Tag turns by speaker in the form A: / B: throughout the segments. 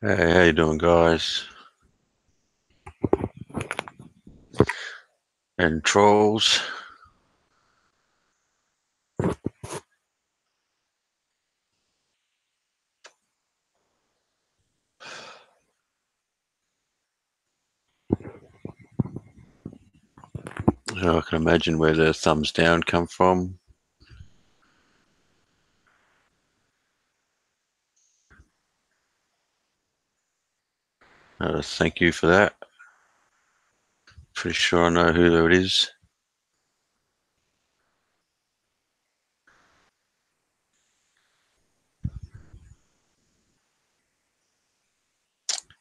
A: Hey, how you doing, guys? And trolls. I can imagine where the thumbs down come from. Thank you for that. Pretty sure I know who it is.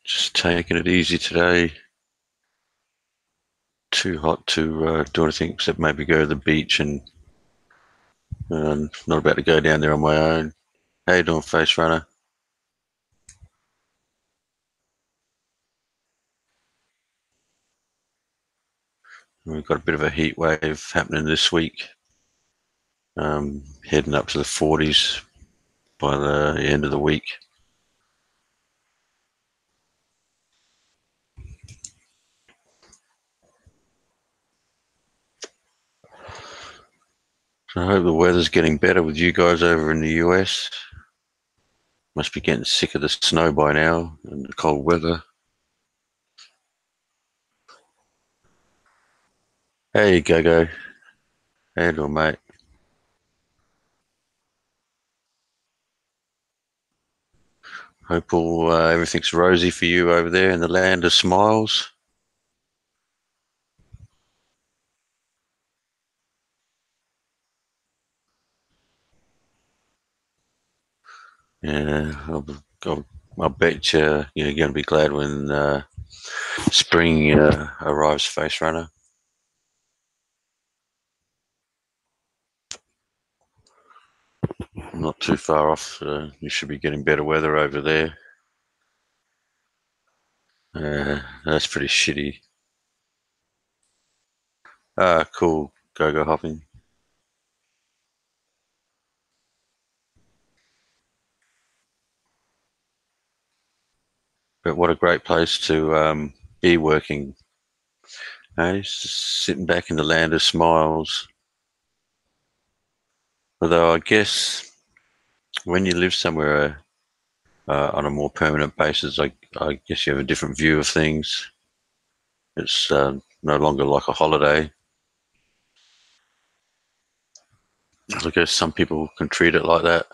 A: Just taking it easy today. Too hot to do anything except maybe go to the beach, and not about to go down there on my own. How you doing, Face Runner? We've got a bit of a heat wave happening this week. Heading up to the 40s by the end of the week. So I hope the weather's getting better with you guys over in the US. Must be getting sick of the snow by now and the cold weather. Hey, Go-Go. How you doing, mate? Hope everything's rosy for you over there in the land of smiles. Yeah, I'll bet you're going to be glad when spring arrives, Face Runner. Not too far off. You should be getting better weather over there. That's pretty shitty. Cool. Go hopping. But what a great place to be working. Just sitting back in the land of smiles. Although I guess when you live somewhere on a more permanent basis, I guess you have a different view of things. It's no longer like a holiday. I guess some people can treat it like that.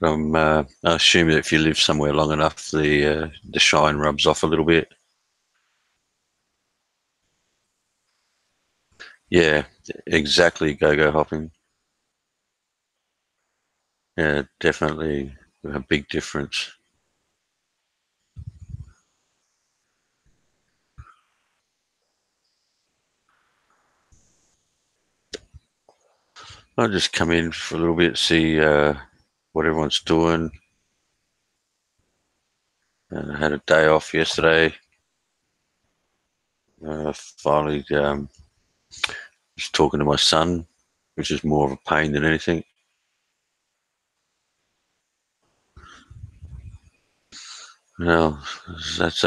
A: I assume that if you live somewhere long enough, the shine rubs off a little bit. Yeah, exactly. Go hopping. Yeah, definitely a big difference. I'll just come in for a little bit, see what everyone's doing. I had a day off yesterday. Finally, just talking to my son, which is more of a pain than anything. Well, that's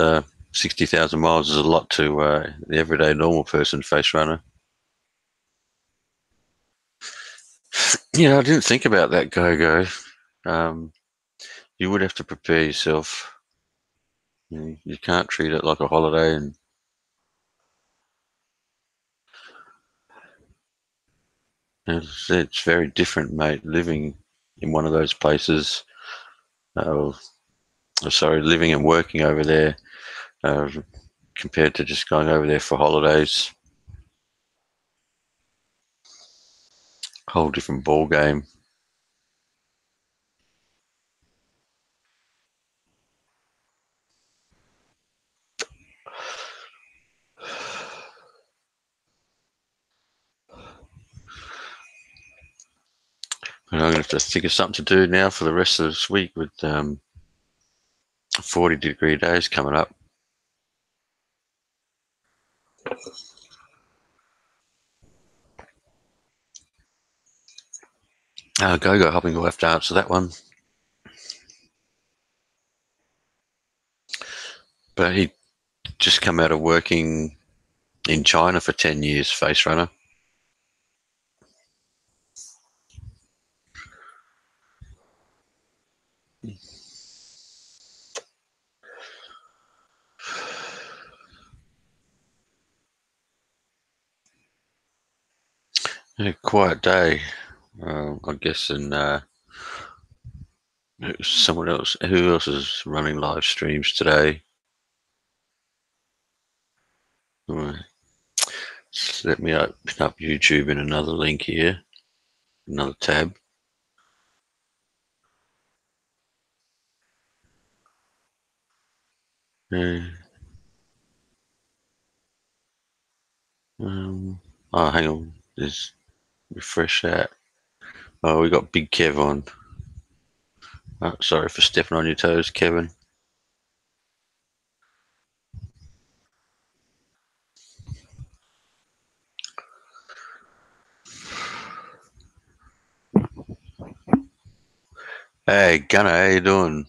A: 60,000 miles is a lot to the everyday normal person, Face Runner. I didn't think about that, Go. Um, you would have to prepare yourself. You can't treat it like a holiday, and it's very different, mate. Living in one of those places, uh, sorry, living and working over there, uh, compared to just going over there for holidays, whole different ball game. And I'm going to have to think of something to do now for the rest of this week with 40-degree days coming up. Go hopping. We'll have to answer that one. But he just come out of working in China for 10 years, Face Runner. A quiet day, I guess, and someone else. Who else is running live streams today? Let me open up YouTube in another link here, another tab. Hang on. Just refresh that. Oh, we got Big Kev on. Sorry for stepping on your toes, Kevin. Hey, Gunnar, how you doing?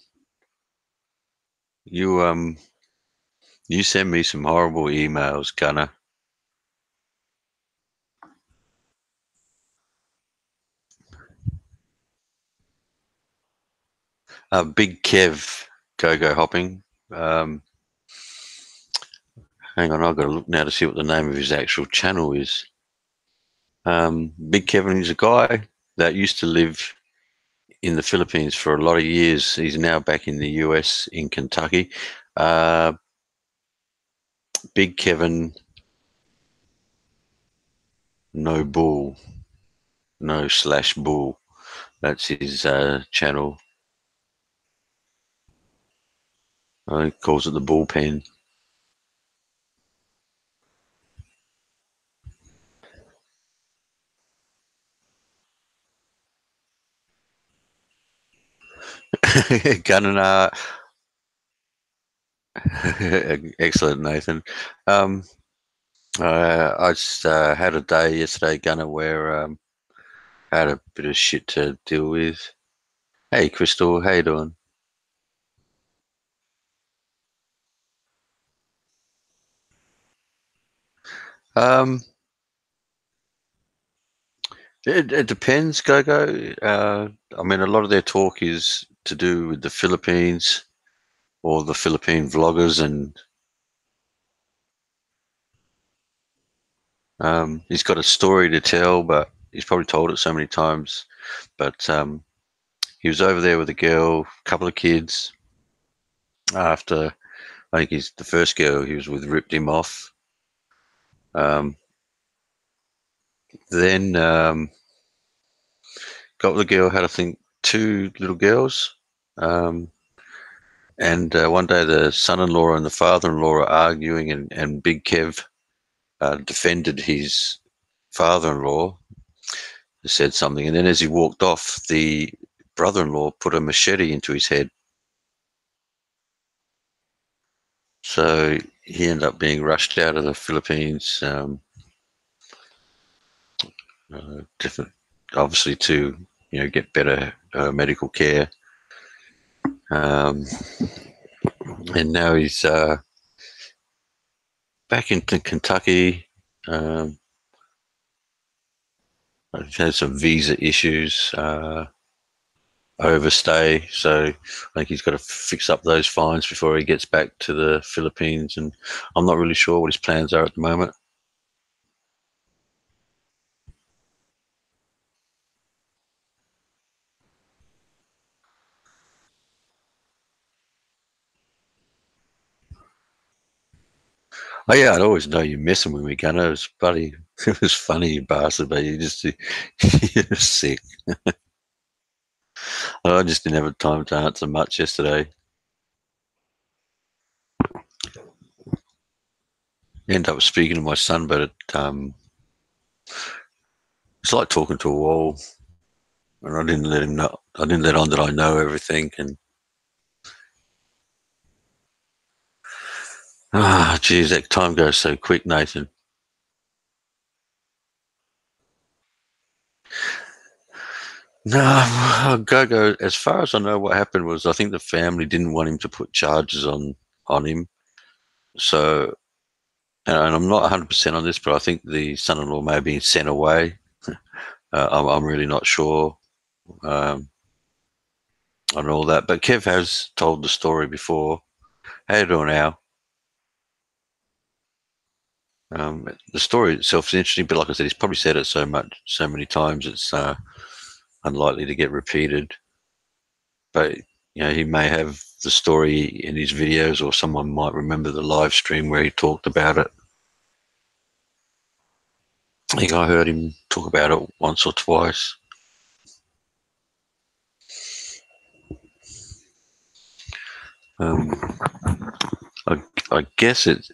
A: You send me some horrible emails, Gunnar. Big Kev, go hopping. Hang on, I've got to look now to see what the name of his actual channel is. Big Kevin is a guy that used to live in the Philippines for a lot of years. He's now back in the US in Kentucky. Big Kevin, no bull, no slash bull. That's his channel. He calls it the bullpen. Gunnar, excellent, Nathan. I just had a day yesterday, Gunnar, where I had a bit of shit to deal with. Hey, Crystal, how you doing? Um, it depends, Gogo. I mean, a lot of their talk is to do with the Philippines or the Philippine vloggers, and he's got a story to tell, but he's probably told it so many times. But he was over there with a girl, a couple of kids. After I think he's the first girl he was with ripped him off. Then got the girl had I think two little girls. And one day the son-in-law and the father-in-law are arguing, and Big Kev defended his father-in-law, said something, and then as he walked off, the brother-in-law put a machete into his head. So he ended up being rushed out of the Philippines, different, obviously to get better medical care. And now he's back into Kentucky. He's had some visa issues, overstay, so I think he's got to fix up those fines before he gets back to the Philippines. And I'm not really sure what his plans are at the moment. Oh yeah, I'd always know you're messing with me, Gunnar. It was bloody, it was funny, you bastard, but you're sick. I just didn't have time to answer much yesterday. End up speaking to my son, but it's like talking to a wall. and I didn't let him know. I didn't let on that I know everything. And geez, that time goes so quick, Nathan. No, Gogo. As far as I know, what happened was I think the family didn't want him to put charges on him. So, and I'm not 100% on this, but I think the son-in-law may have been sent away. I'm really not sure um, on all that. But Kev has told the story before. How you doing now? The story itself is interesting, but like I said, he's probably said it so many times, it's unlikely to get repeated. But he may have the story in his videos, or someone might remember the live stream where he talked about it. I think I heard him talk about it once or twice. Um, I guess it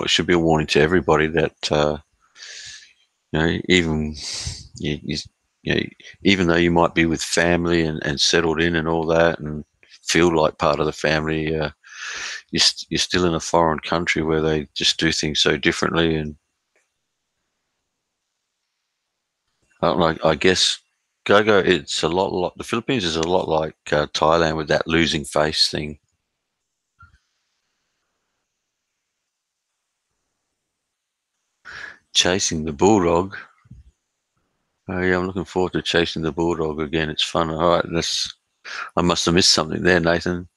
A: should be a warning to everybody that even you, you know, even though you might be with family and settled in and all that and feel like part of the family, you're still in a foreign country where they just do things so differently. And I guess Gogo, it's a lot like the Philippines is a lot like Thailand with that losing face thing. Chasing the bulldog. Oh yeah, I'm looking forward to chasing the bulldog again. It's fun. All right, I must have missed something there, Nathan.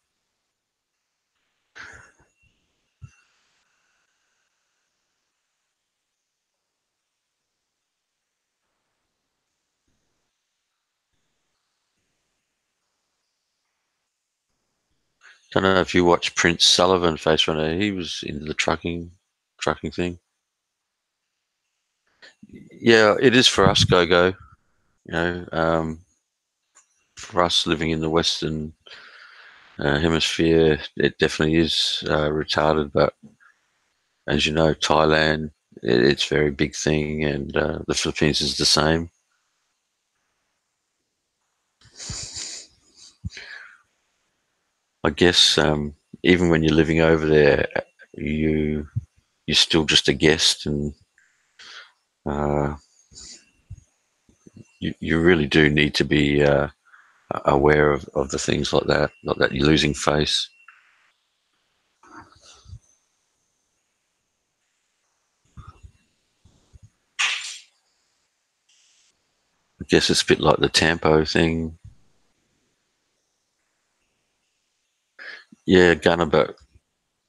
A: Don't know if you watch Prince Sullivan Face Runner. He was in the trucking thing. Yeah, it is for us, Go. For us living in the Western hemisphere, it definitely is retarded. But as you know, Thailand, it's a very big thing, and the Philippines is the same. I guess even when you're living over there, you you're still just a guest, and uh, you really do need to be aware of the things like that you're losing face. I guess it's a bit like the Tampo thing. Yeah, Gunner, but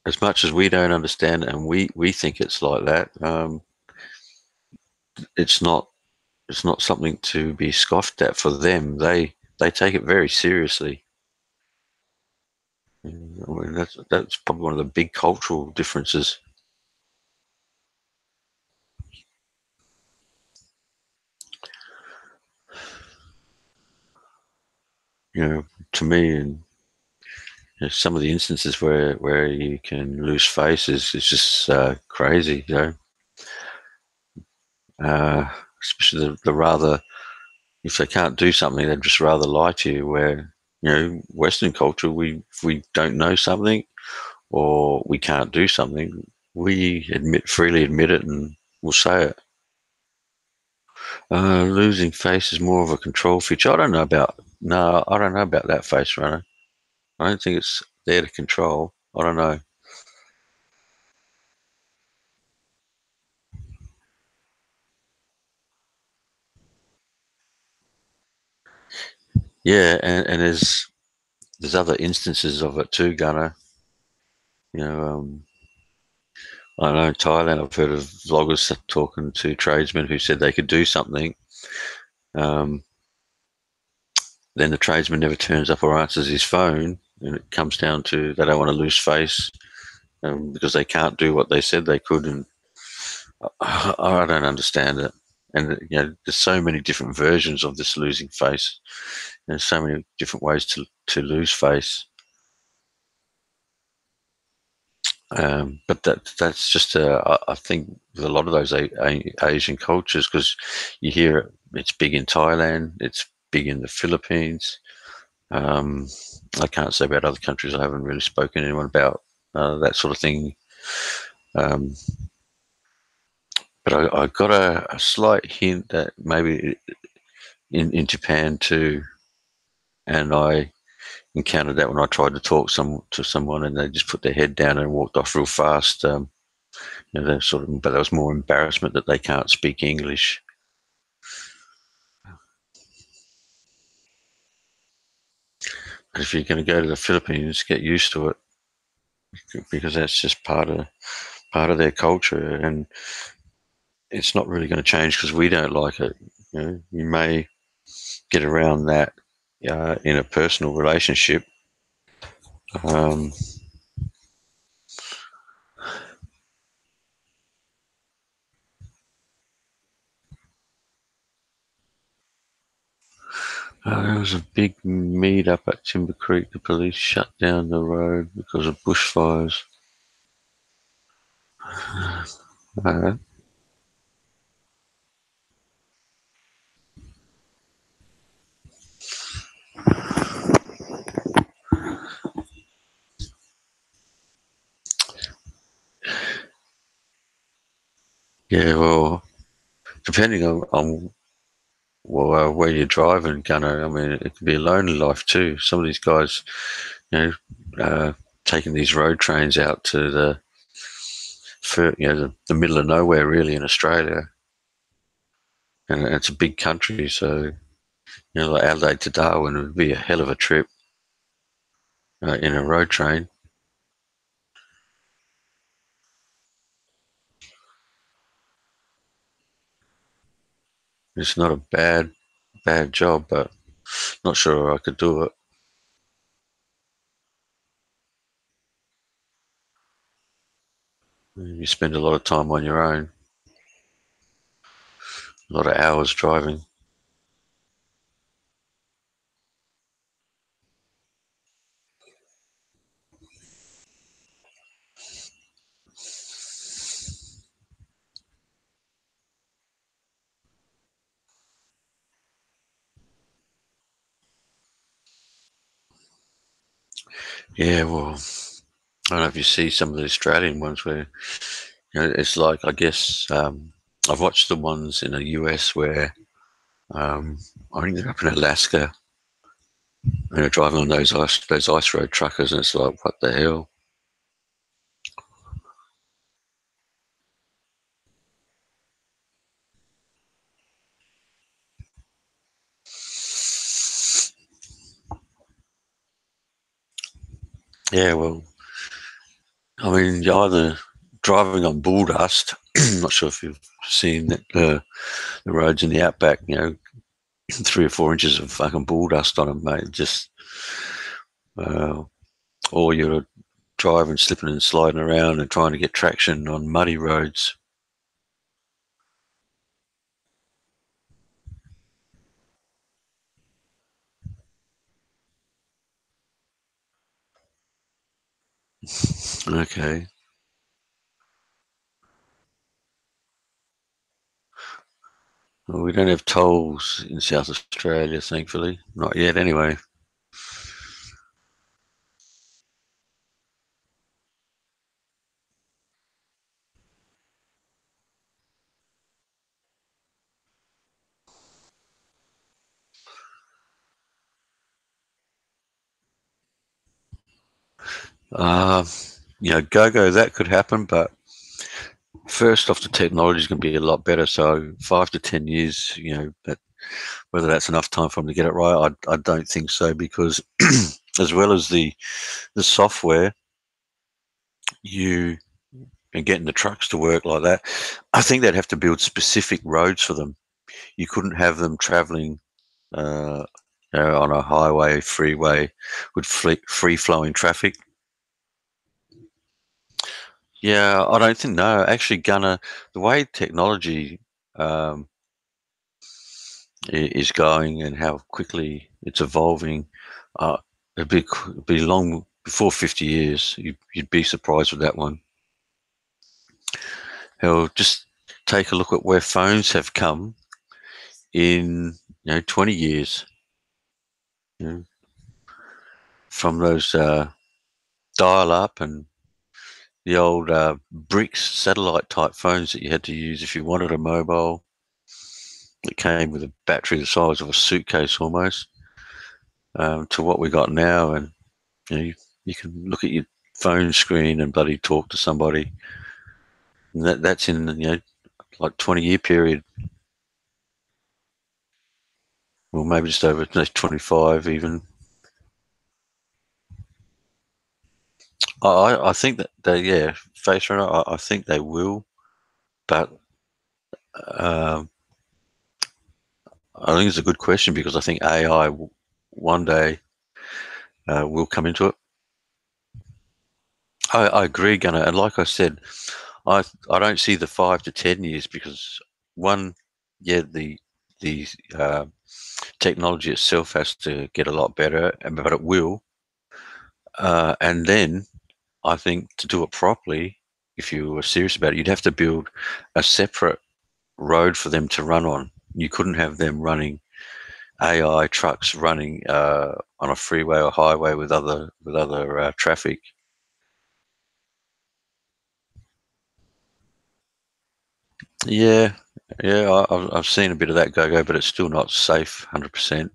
A: as much as we don't understand it and we think it's like that, it's not it's not something to be scoffed at for them. They take it very seriously. I mean, that's probably one of the big cultural differences. To me, and some of the instances where you can lose face is just crazy. Uh, Especially the rather, if they can't do something, they'd just rather lie to you. Where Western culture, if we don't know something or we can't do something, we freely admit it and we'll say it. Losing face is more of a control feature. I don't know about no, I don't know about that face runner. I don't think it's there to control. I don't know. Yeah, and there's other instances of it too, Gunner. You know, I know in Thailand I've heard of vloggers talking to tradesmen who said they could do something. Um, then the tradesman never turns up or answers his phone, and it comes down to they don't want to lose face because they can't do what they said they could, and I don't understand it. And there's so many different versions of this losing face. There's so many different ways to lose face. But that's just I think with a lot of those Asian cultures, because you hear It's big in Thailand. It's big in the Philippines. I can't say about other countries. I haven't really spoken to anyone about that sort of thing. Um, but I got a slight hint that maybe in Japan too, and I encountered that when I tried to talk to someone, and they just put their head down and walked off real fast. But there was more embarrassment that they can't speak English. But if you're going to go to the Philippines, get used to it because that's just part of their culture, and it's not really going to change because we don't like it. You may get around that in a personal relationship. Um, there was a big meet up at Timber Creek. The police shut down the road because of bushfires. Uh, yeah, well, depending on where you're driving, Gunner, I mean, it can be a lonely life too. Some of these guys, you know, taking these road trains out to the middle of nowhere, really, in Australia, and it's a big country, so like Adelaide to Darwin would be a hell of a trip in a road train. It's not a bad job, but not sure I could do it. You spend a lot of time on your own, a lot of hours driving. Yeah, well, I don't know if you see some of the Australian ones where it's like, I guess, I've watched the ones in the US where um, I think they're up in Alaska and they're driving on those ice road truckers, and it's like, what the hell? Yeah, well, I mean, you're either driving on bull dust. I'm not sure if you've seen that, the roads in the outback, 3 or 4 inches of fucking bull dust on them, mate. Just, uh, or you're driving, slipping and sliding around and trying to get traction on muddy roads. Okay. Well, we don't have tolls in South Australia, thankfully. Not yet, anyway. Uh, go, that could happen, but first off, the technology is going to be a lot better. So 5 to 10 years, but whether that's enough time for them to get it right, I don't think so, because as well as the software, you and getting the trucks to work like that, I think they'd have to build specific roads for them. You couldn't have them traveling uh, on a highway, freeway with free flowing traffic. Yeah, I don't think, no. Actually, Gunner, the way technology um, is going and how quickly it's evolving, uh, it'd be long before 50 years. You'd be surprised with that one. Hell, just take a look at where phones have come. in 20 years. You know, from those dial-up and the old bricks satellite type phones that you had to use if you wanted a mobile. It came with a battery the size of a suitcase almost, to what we got now, and you can look at your phone screen and bloody talk to somebody. And that's in like 20-year period, or maybe just over 25 even. I think that Face Runner. I think they will, but um, I think it's a good question because I think AI one day will come into it. I agree, Gunnar, and like I said, I don't see the 5 to 10 years because one, the technology itself has to get a lot better, but it will. And then I think to do it properly, if you were serious about it, you'd have to build a separate road for them to run on. You couldn't have them running AI trucks running on a freeway or highway with other traffic. Yeah, yeah, I've seen a bit of that go, but it's still not safe 100%.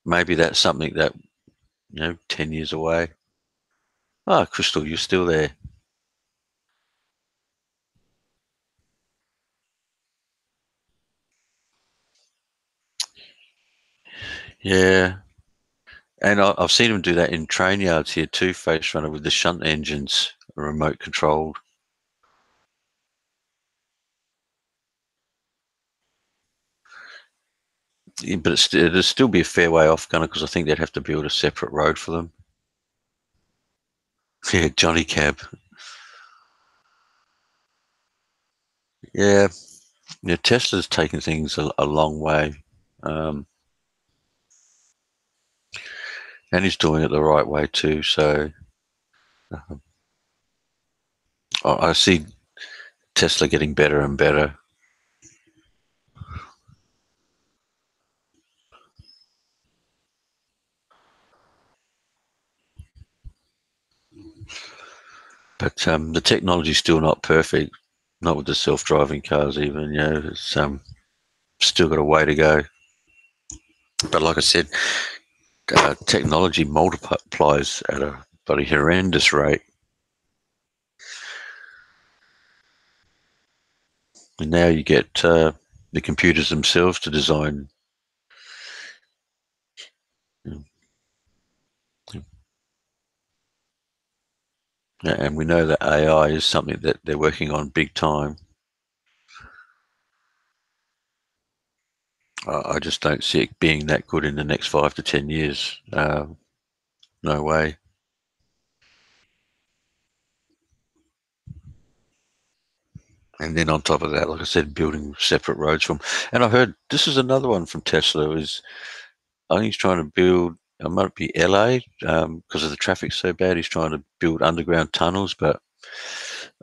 A: Maybe that's something that 10 years away. Ah, Crystal, you're still there. Yeah, and I've seen them do that in train yards here too, Face Runner, with the shunt engines, remote controlled. Yeah, but it'd still be a fair way off, Gunner, because I think they'd have to build a separate road for them. Yeah, Johnny Cab. Yeah, yeah. Tesla's taken things a long way, um, and he's doing it the right way too. So I see Tesla getting better and better. But the technology's still not perfect. Not with the self-driving cars, even. It's still got a way to go. But like I said, technology multiplies at a bloody horrendous rate. And now you get the computers themselves to design. And we know that AI is something that they're working on big time. I just don't see it being that good in the next 5 to 10 years. No way. And then on top of that, like I said, building separate roads from. And I heard this is another one from Tesla. Is I think he's trying to build. It might be LA because of the traffic so bad. He's trying to build underground tunnels, but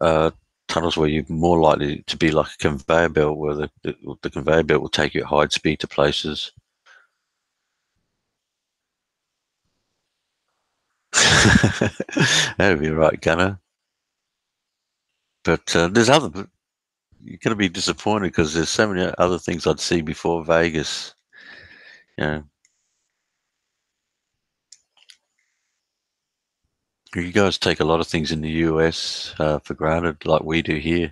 A: uh, tunnels where you're more likely to be like a conveyor belt, where the conveyor belt will take you at high speed to places. That'd be right, Gunner. But there's other. You're going to be disappointed because there's so many other things I'd see before Vegas. You you guys take a lot of things in the US for granted, like we do here.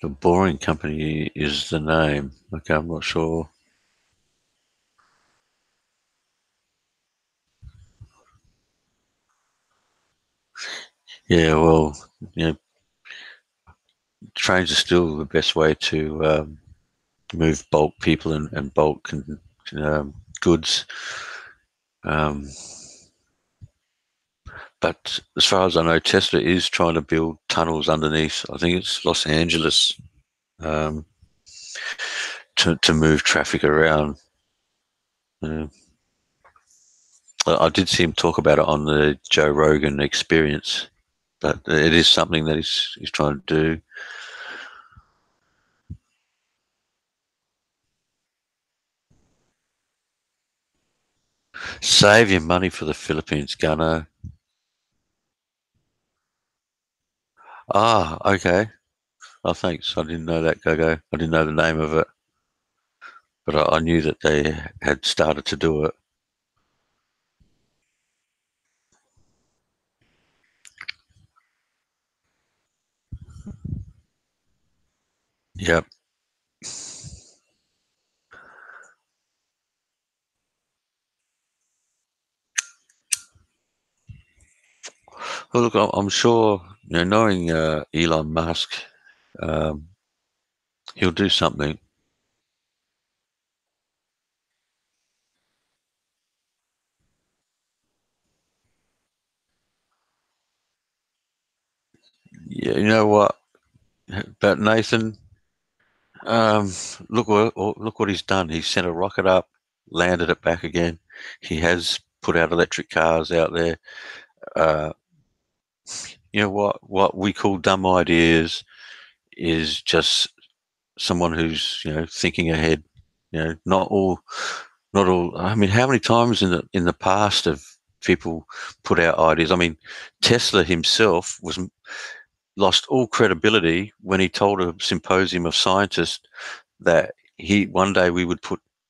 A: The Boring Company is the name. Okay, I'm not sure. Yeah, well, you know, trains are still the best way to move bulk people and bulk goods. Um, but as far as I know, Tesla is trying to build tunnels underneath. I think it's Los Angeles um, to move traffic around. Uh, I did see him talk about it on the Joe Rogan Experience, but it is something that he's trying to do. Save your money for the Philippines, Gunner. Ah, okay. Oh, thanks. I didn't know that, Gogo. I didn't know the name of it, but I knew that they had started to do it. Yep. Well, look, I'm sure, knowing Elon Musk, um, he'll do something. Yeah, you know what? But Nathan, um, look what he's done. He sent a rocket up, landed it back again. He has put out electric cars out there. Uh, you know what we call dumb ideas is just someone who's thinking ahead. Not all. I mean, how many times in the past have people put out ideas? I mean, Tesla himself was lost all credibility when he told a symposium of scientists that he one day we would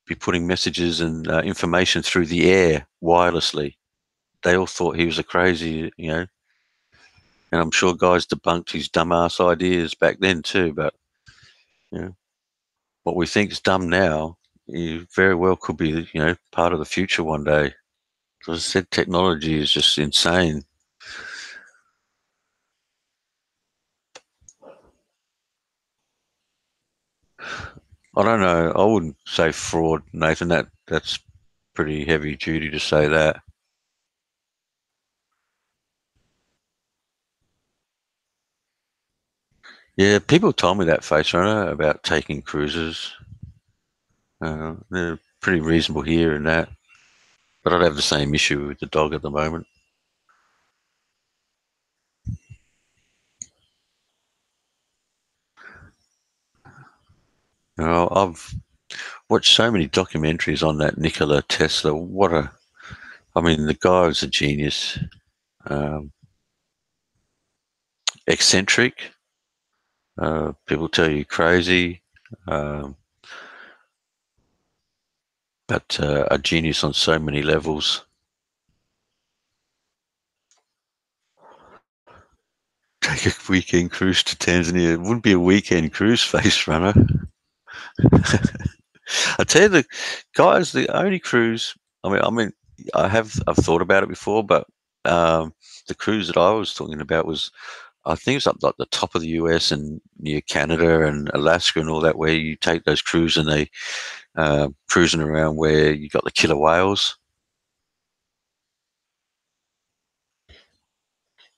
A: be putting messages and information through the air wirelessly. They all thought he was a crazy. And I'm sure guys debunked his dumbass ideas back then too. But you know, what we think is dumb now, you very well could be part of the future one day. As I said, technology is just insane. I don't know. I wouldn't say fraud, Nathan. That's pretty heavy duty to say that. Yeah, people told me that, Face Runner, about taking cruises. They're pretty reasonable here and that, but I'd have the same issue with the dog at the moment. I've watched so many documentaries on that Nikola Tesla. I mean, the guy was a genius. Um, Eccentric. People tell you crazy, um, but a genius on so many levels. Take a weekend cruise to Tanzania. It wouldn't be a weekend cruise, Face Runner. I tell you, the guys, the only cruise. I mean, I've thought about it before, but um, the cruise that I was talking about was, I think it's up like the top of the US and near Canada and Alaska and all that, where you take those cruises and they cruising around where you got the killer whales.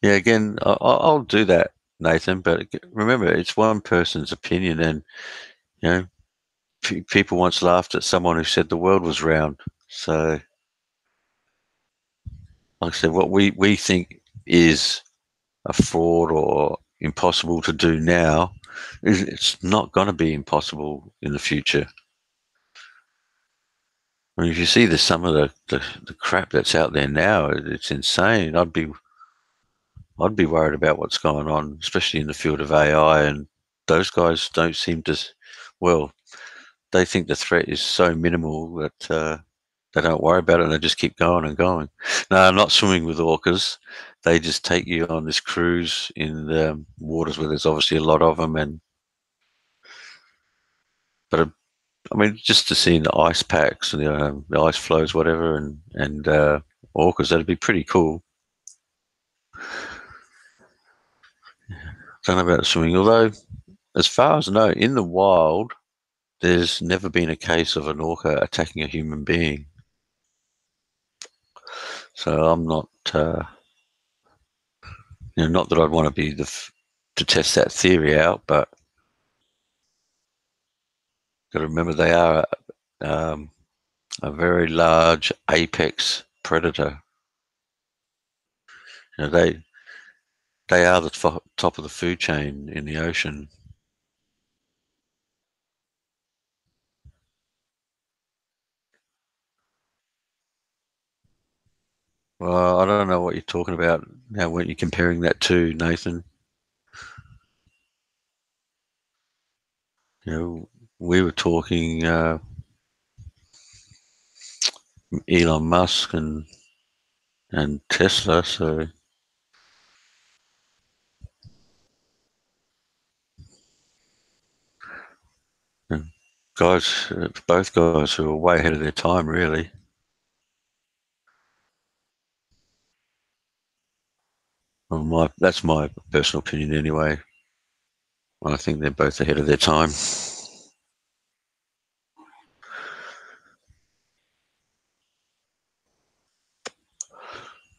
A: Yeah, again, I'll do that, Nathan. But remember, it's one person's opinion, and you know, people once laughed at someone who said the world was round. So, like I said, what we think is a fraud or impossible to do now, it's not going to be impossible in the future. I mean, if you see some of the crap that's out there now, it's insane. I'd be worried about what's going on, especially in the field of AI. And those guys don't seem to, well, they think the threat is so minimal that they don't worry about it and they just keep going and going. No, I'm not swimming with orcas. They just take you on this cruise in the waters where there's obviously a lot of them. But I mean, just to see the ice packs and the ice floes, whatever, and orcas, that'd be pretty cool. Don't know about swimming, although as far as I know, in the wild, there's never been a case of an orca attacking a human being. So I'm not, not that I'd want to be to test that theory out, but got to remember they are um, a very large apex predator. You know, they are the top of the food chain in the ocean. Well, I don't know what you're talking about now. What you're comparing that to, Nathan? You know, we were talking Elon Musk and Tesla. So, you know, guys, both guys who are way ahead of their time, really. Well, that's my personal opinion, anyway. I think they're both ahead of their time.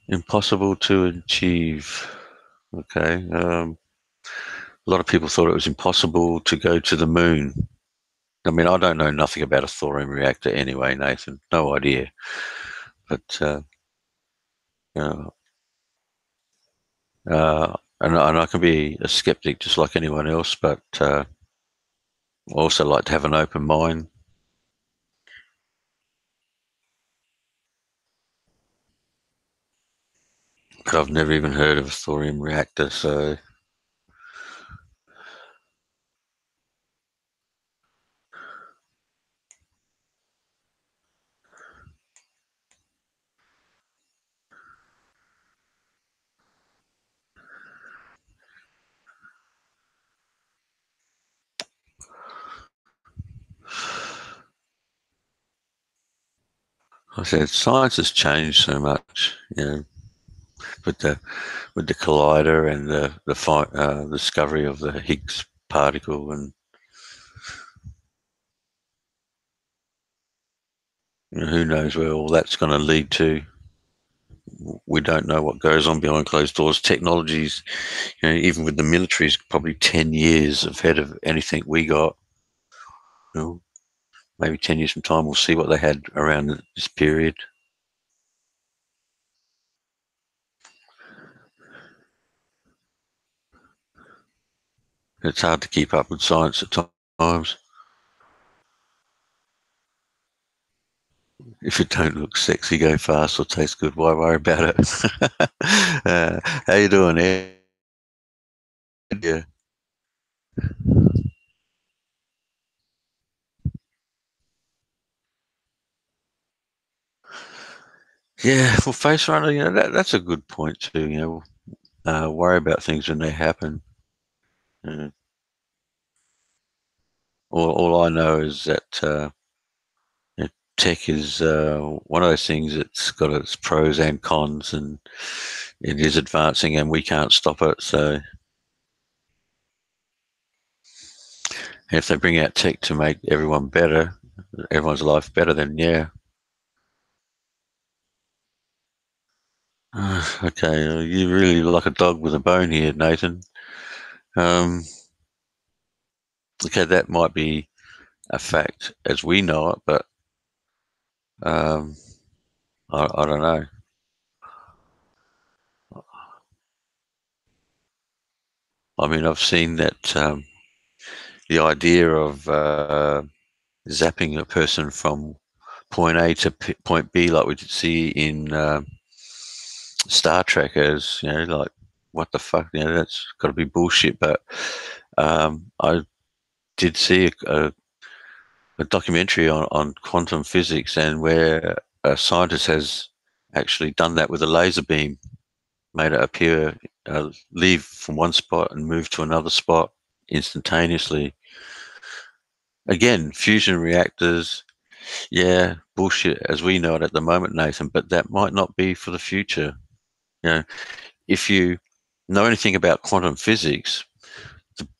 A: Impossible to achieve. Okay. A lot of people thought it was impossible to go to the moon. I mean, I don't know nothing about a thorium reactor anyway, Nathan. No idea. But uh, and I can be a skeptic just like anyone else, but I also like to have an open mind. But I've never even heard of a thorium reactor, so I said science has changed so much. You know, with the collider and the discovery of the Higgs particle, and you know, who knows where all that's going to lead to. We don't know what goes on behind closed doors. Technologies, you know, even with the military, is probably 10 years ahead of anything we got. You know, maybe 10 years from time, we'll see what they had around this period. It's hard to keep up with science at times. If it don't look sexy, go fast, or taste good, why worry about it? How you doing, Ed? Yeah. Yeah, well, face runner, you know, that's a good point too. You know, worry about things when they happen. Uh, all I know is that you know, tech is one of those things that's got its pros and cons, and it is advancing, and we can't stop it. So if they bring out tech to make everyone better, everyone's life better, then yeah. Okay, you really like a dog with a bone here, Nathan. Um, okay, that might be a fact as we know it, but um, I don't know. I mean, I've seen that the idea of zapping a person from point A to point B, like we see in Star Trek, as you know, like what the fuck, you know, that's got to be bullshit. But I did see a documentary on quantum physics, and where a scientist has actually done that with a laser beam, made it appear, leave from one spot and move to another spot instantaneously. Again, fusion reactors, yeah, bullshit as we know it at the moment, Nathan, but that might not be for the future. You know, if you know anything about quantum physics,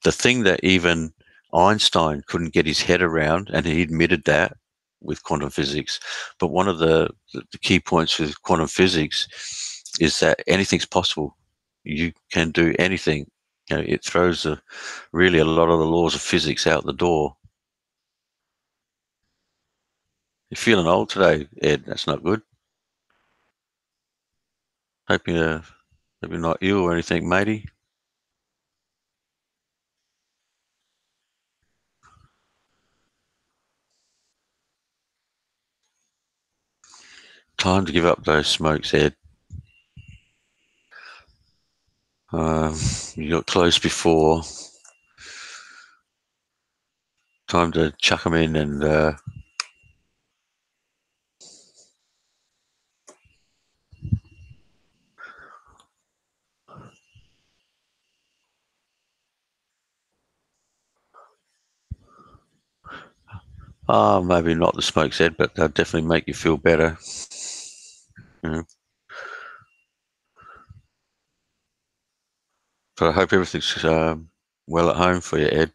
A: the thing that even Einstein couldn't get his head around, and he admitted that with quantum physics, but one of the key points with quantum physics is that anything's possible. You can do anything. You know, it throws really a lot of the laws of physics out the door. You're feeling old today, Ed. That's not good. hope you're not ill or anything, matey. Time to give up those smokes, Ed. Um, you got close before. Time to chuck them in and maybe not the smokes, Ed, but they'll definitely make you feel better. You But I hope everything's well at home for you, Ed.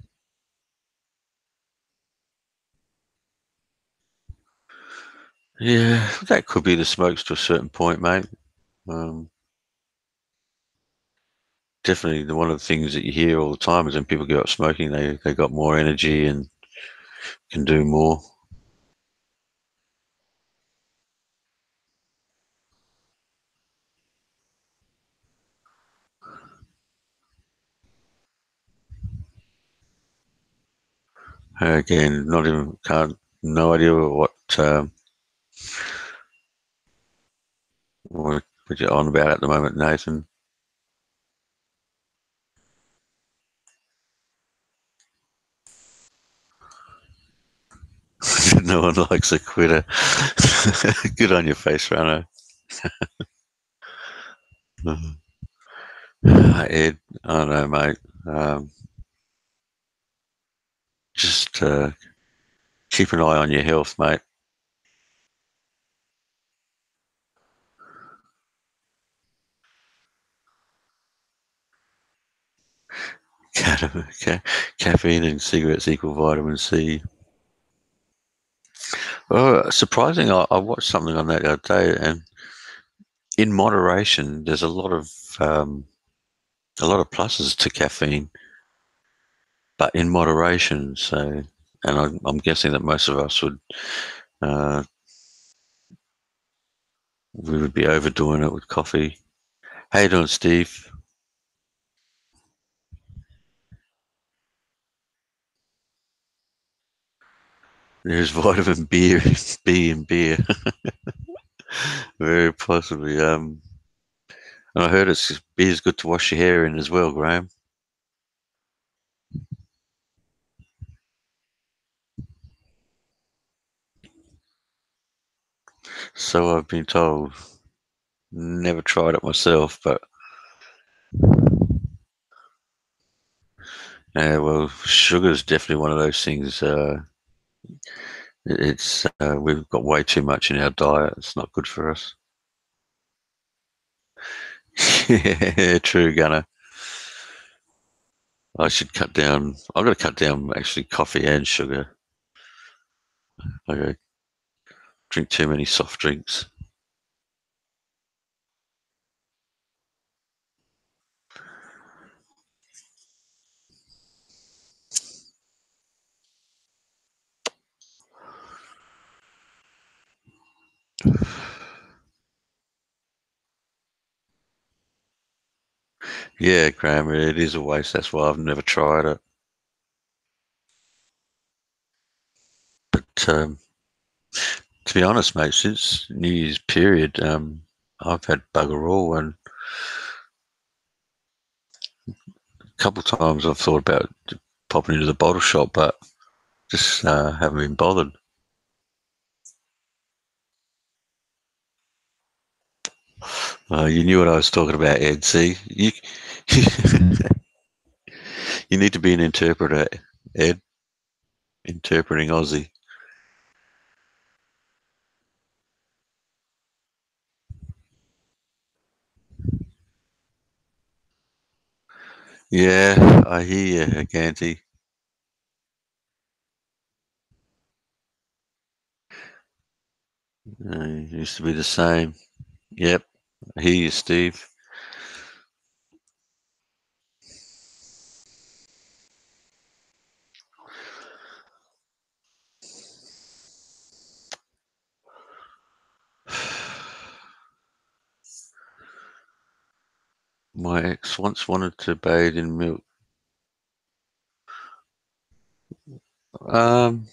A: Yeah, that could be the smokes to a certain point, mate. Um, Definitely one of the things that you hear all the time is when people give up smoking, they got more energy and can do more. Again, not even can't no idea what you're on about at the moment, Nathan. No one likes a quitter. Good on your face, runner. Ed, I don't know, mate. Um, just keep an eye on your health, mate. Caffeine and cigarettes equal vitamin C. Well, surprising, I watched something on that the other day, and in moderation, there's a lot of pluses to caffeine, but in moderation. So, and I'm guessing that most of us uh, we would be overdoing it with coffee. How you doing, Steve? There's vitamin B in beer, very possibly. And I heard beer's good to wash your hair in as well, Graham. So I've been told. Never tried it myself, but well, sugar is definitely one of those things. It's we've got way too much in our diet. It's not good for us. Yeah, true, Gunner. I should cut down. I've got to cut down actually coffee and sugar. I drink too many soft drinks. Yeah, Graham, it is a waste. That's why I've never tried it. But to be honest, mate, since New Year's period, I've had bugger all, and a couple of times I've thought about popping into the bottle shop, but just haven't been bothered. You knew what I was talking about, Ed. See, you need to be an interpreter, Ed, interpreting Aussie. Yeah, I hear you, Ganty. It used to be the same. Yep, I hear you, Steve. My ex once wanted to bathe in milk. Um,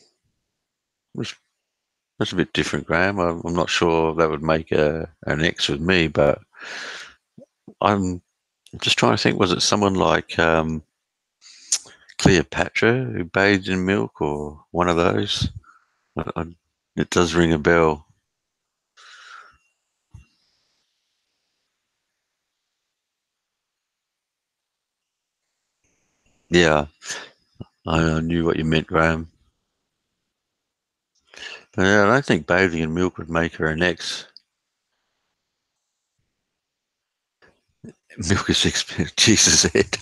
A: was That's a bit different, Graham. I'm not sure that would make an ex with me, but I'm just trying to think. Was it someone like Cleopatra who bathed in milk, or one of those? I, it does ring a bell. Yeah, I knew what you meant, Graham. But yeah, I don't think bathing in milk would make her an ex. Milk is expensive. Jesus head.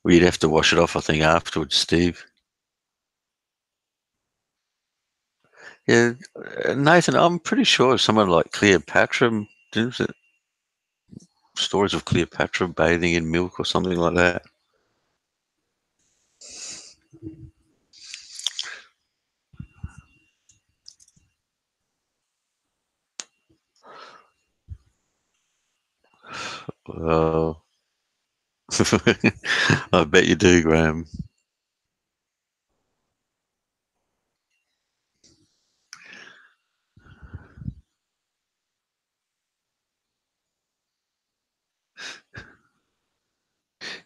A: We'd have to wash it off, I think, afterwards, Steve. Yeah, Nathan, I'm pretty sure someone like Cleopatra, didn't it? Stories of Cleopatra bathing in milk or something like that. Well, I bet you do, Graham.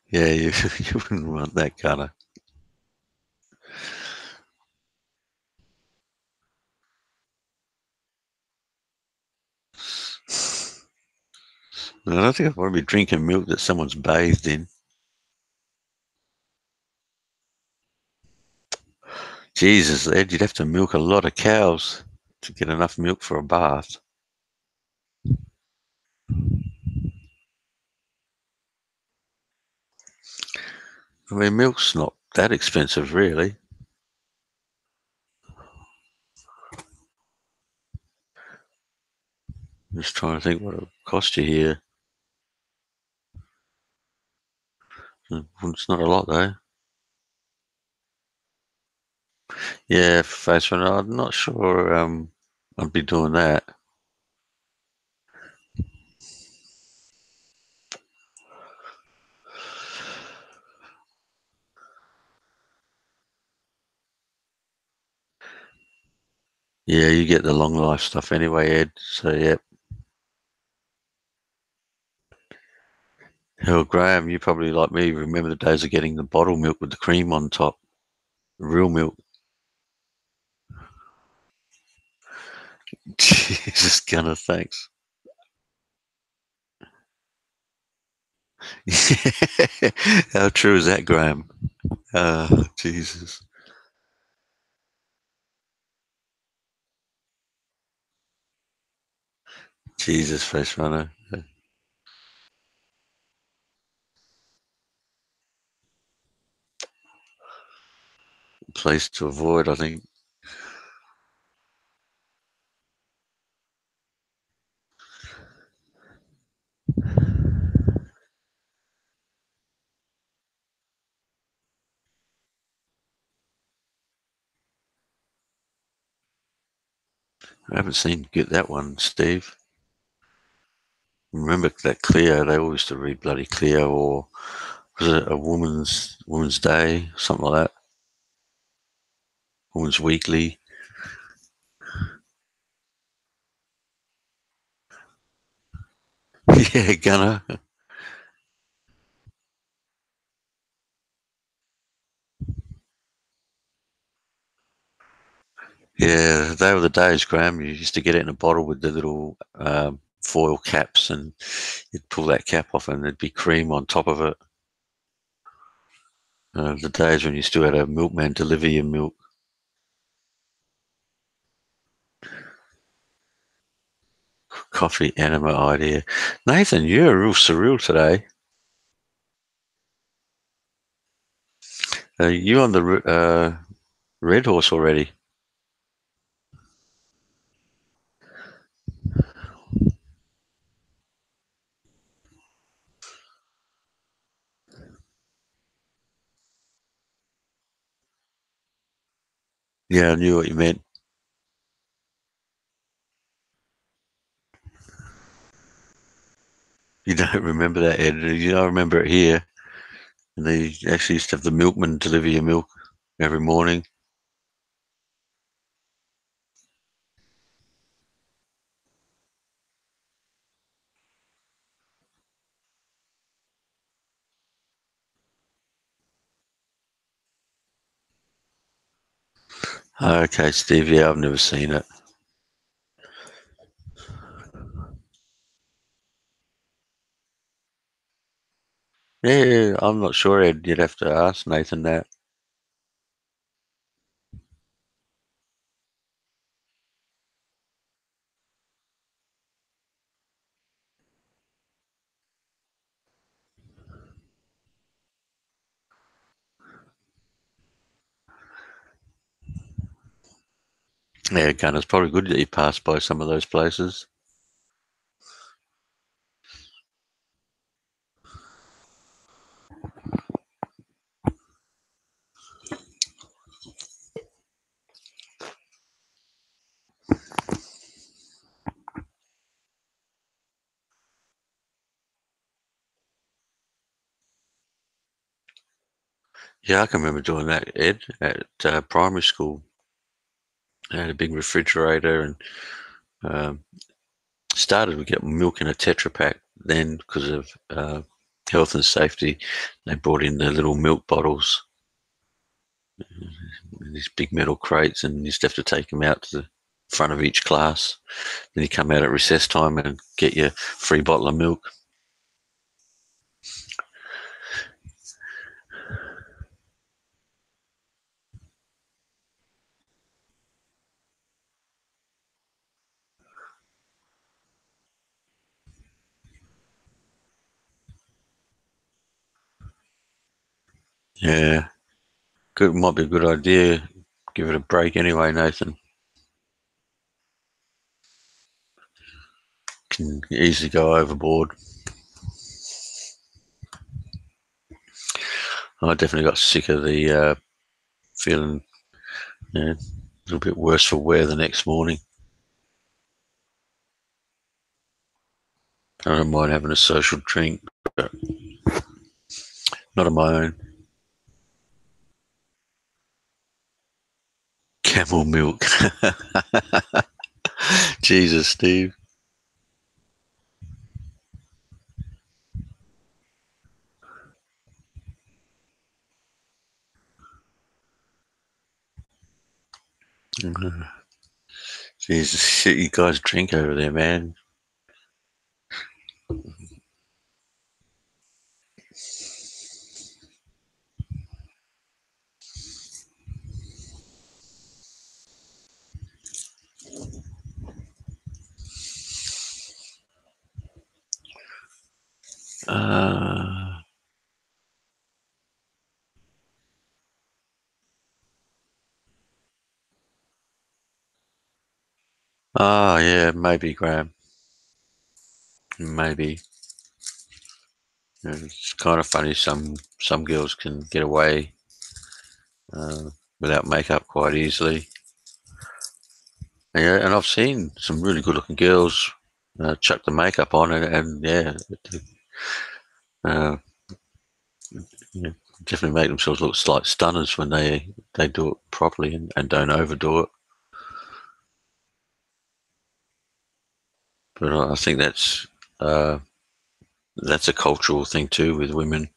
A: Yeah, you wouldn't want that colour. I don't think I want to be drinking milk that someone's bathed in. Jesus, Ed, you'd have to milk a lot of cows to get enough milk for a bath. I mean, milk's not that expensive, really. I'm just trying to think what it would cost you here. It's not a lot, though. Yeah, face one, I'm not sure I'd be doing that. Yeah, you get the long life stuff anyway, Ed. So, yeah. Hell, Graham, you probably, like me, remember the days of getting the bottle milk with the cream on top. Real milk. Jesus, Gunner, thanks. How true is that, Graham? Jesus. Jesus, face runner. A place to avoid, I think. I haven't seen get that one, Steve. Remember that Cleo? They always used to read bloody Cleo, or was it a woman's day, something like that? Woman's Weekly. Yeah, Gunner. Yeah, they were the days, Graham. You used to get it in a bottle with the little foil caps, and you'd pull that cap off, and there'd be cream on top of it. The days when you still had a milkman deliver your milk. Coffee enema idea. Nathan, you're real surreal today. Are you on the red horse already? Yeah, I knew what you meant. You don't remember that, Ed? I remember it here. And they actually used to have the milkman deliver your milk every morning. Okay, Steve. Yeah, I've never seen it. Yeah, I'm not sure, Ed. You'd have to ask Nathan that. Yeah, Gunnar, it's probably good that you passed by some of those places. Yeah, I can remember doing that, Ed, at primary school. I had a big refrigerator and um, started with getting milk in a Tetra Pak. Then, because of health and safety, they brought in the little milk bottles, these big metal crates, and you used to have to take them out to the front of each class. Then you come out at recess time and get your free bottle of milk. Yeah, good. Might be a good idea. Give it a break anyway, Nathan. Can easily go overboard. I definitely got sick of the feeling a little bit worse for wear the next morning. I don't mind having a social drink, but not on my own. Camel milk. Jesus, Steve. Jesus, shit you guys drink over there, man. Uh, yeah, maybe, Graham. Maybe. It's kind of funny. Some girls can get away uh, without makeup quite easily. Yeah, and I've seen some really good-looking girls chuck the makeup on, and yeah, uh, yeah, definitely make themselves look like stunners when they do it properly and don't overdo it. But I think uh, that's a cultural thing too with women.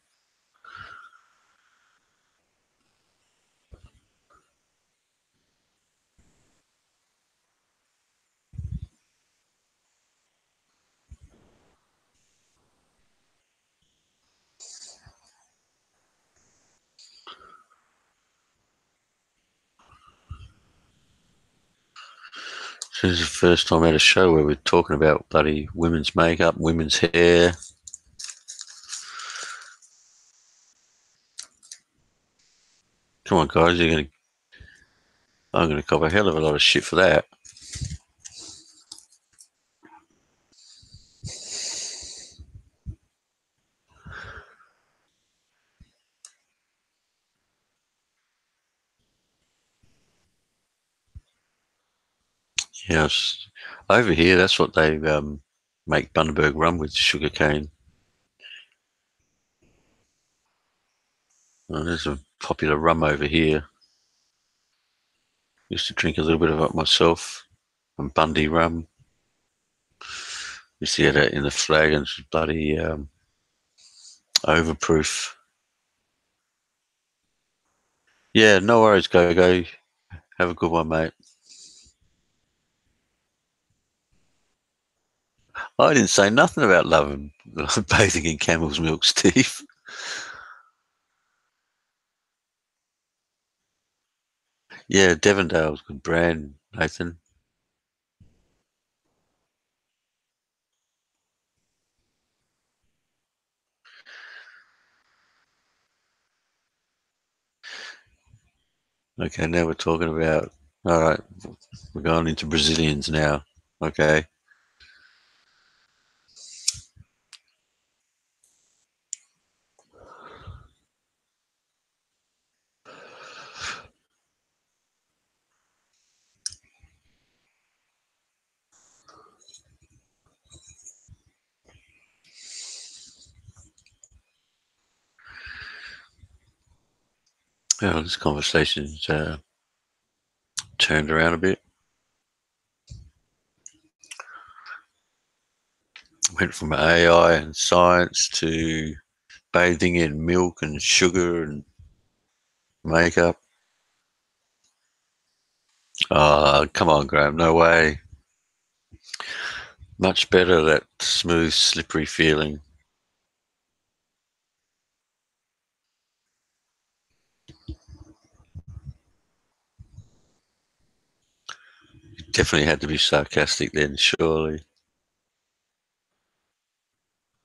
A: This is the first time I had a show where we're talking about bloody women's makeup, women's hair. Come on, guys, I'm gonna cop a hell of a lot of shit for that. Yes, over here that's what they make Bundaberg rum with sugar cane. Oh, there's a popular rum over here. Used to drink a little bit of it myself. And Bundy rum. Used to get it in the flag and it's bloody overproof. Yeah, no worries, Go. Have a good one, mate. I didn't say nothing about loving bathing in camel's milk, Steve. Yeah, Devondale's a good brand, Nathan. Okay, now we're talking about. All right, we're going into Brazilians now. Okay. Well, this conversation's turned around a bit. Went from AI and science to bathing in milk and sugar and makeup. Oh, come on, Graham. No way. Much better, that smooth, slippery feeling. Definitely had to be sarcastic then, surely.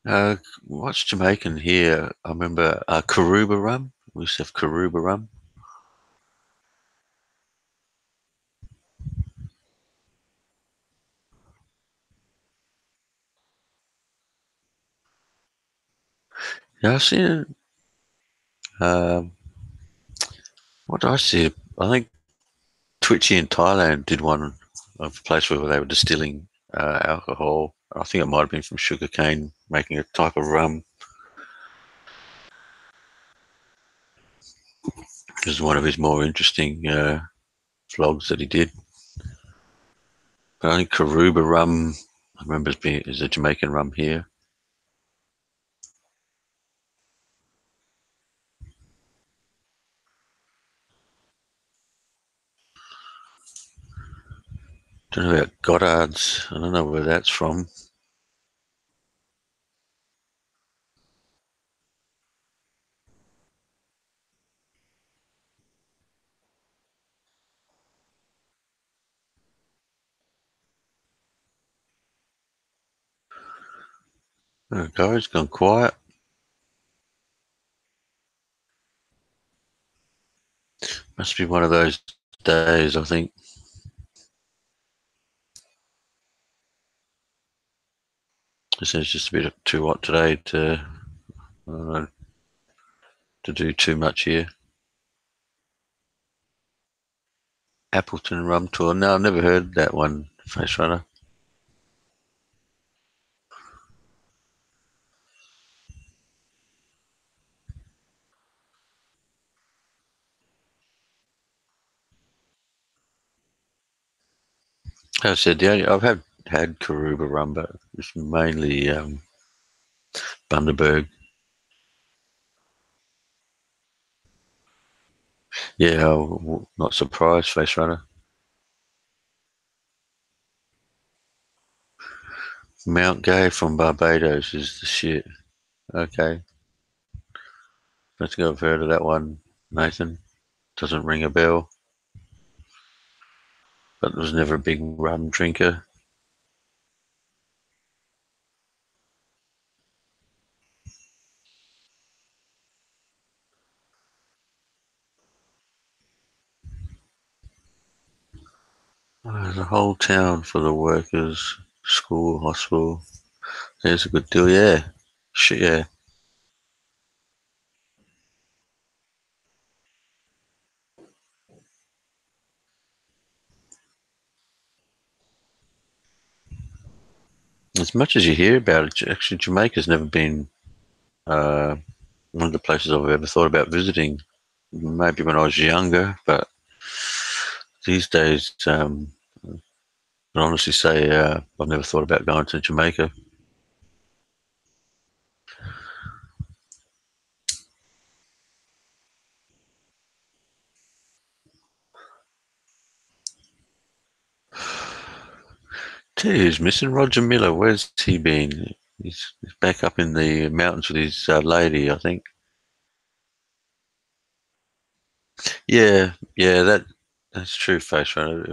A: What's Jamaican here? I remember Karuba rum. We used to have Karuba rum. Yeah, I've seen it. Um, what did I see? I think Twitchy in Thailand did one of a place where they were distilling alcohol. I think it might have been from sugarcane, making a type of rum. It was one of his more interesting vlogs that he did. But I think Karuba rum, I remember is a Jamaican rum here. Don't know about Goddard's. I don't know where that's from. Oh, guys, gone quiet. Must be one of those days, I think. This is just a bit too hot today uh, to do too much here. Appleton Rum Tour. No, I've never heard that one, Face Runner. As I said, I've had Karuba rum, but it's mainly Bundaberg. Yeah, not surprised, Face Runner. Mount Gay from Barbados is the shit. Okay, I think I've heard of that one, Nathan. Doesn't ring a bell, but was never a big rum drinker. Oh, there's a whole town for the workers, school, hospital. There's a good deal, yeah. Shit, yeah. As much as you hear about it, actually, Jamaica's never been uh, one of the places I've ever thought about visiting. Maybe when I was younger, but these days, I can honestly say I've never thought about going to Jamaica. Tell you who's missing, Roger Miller. Where's he been? He's back up in the mountains with his lady, I think. Yeah, yeah, that's true, Face. Right?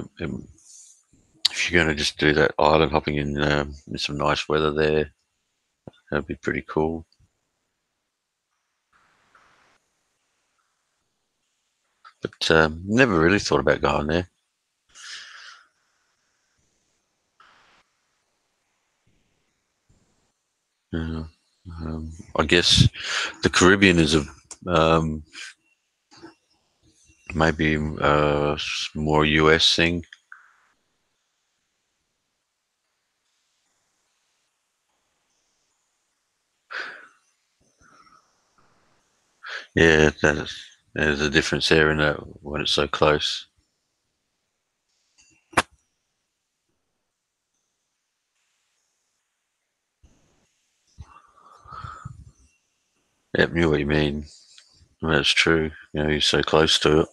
A: If you're going to just do that island hopping in some nice weather there, that'd be pretty cool. But never really thought about going there. Uh, I guess the Caribbean is a um, maybe more US thing. Yeah, there's a difference there in that when it's so close. Yeah, I knew what you mean. That's true. You know, you're so close to it.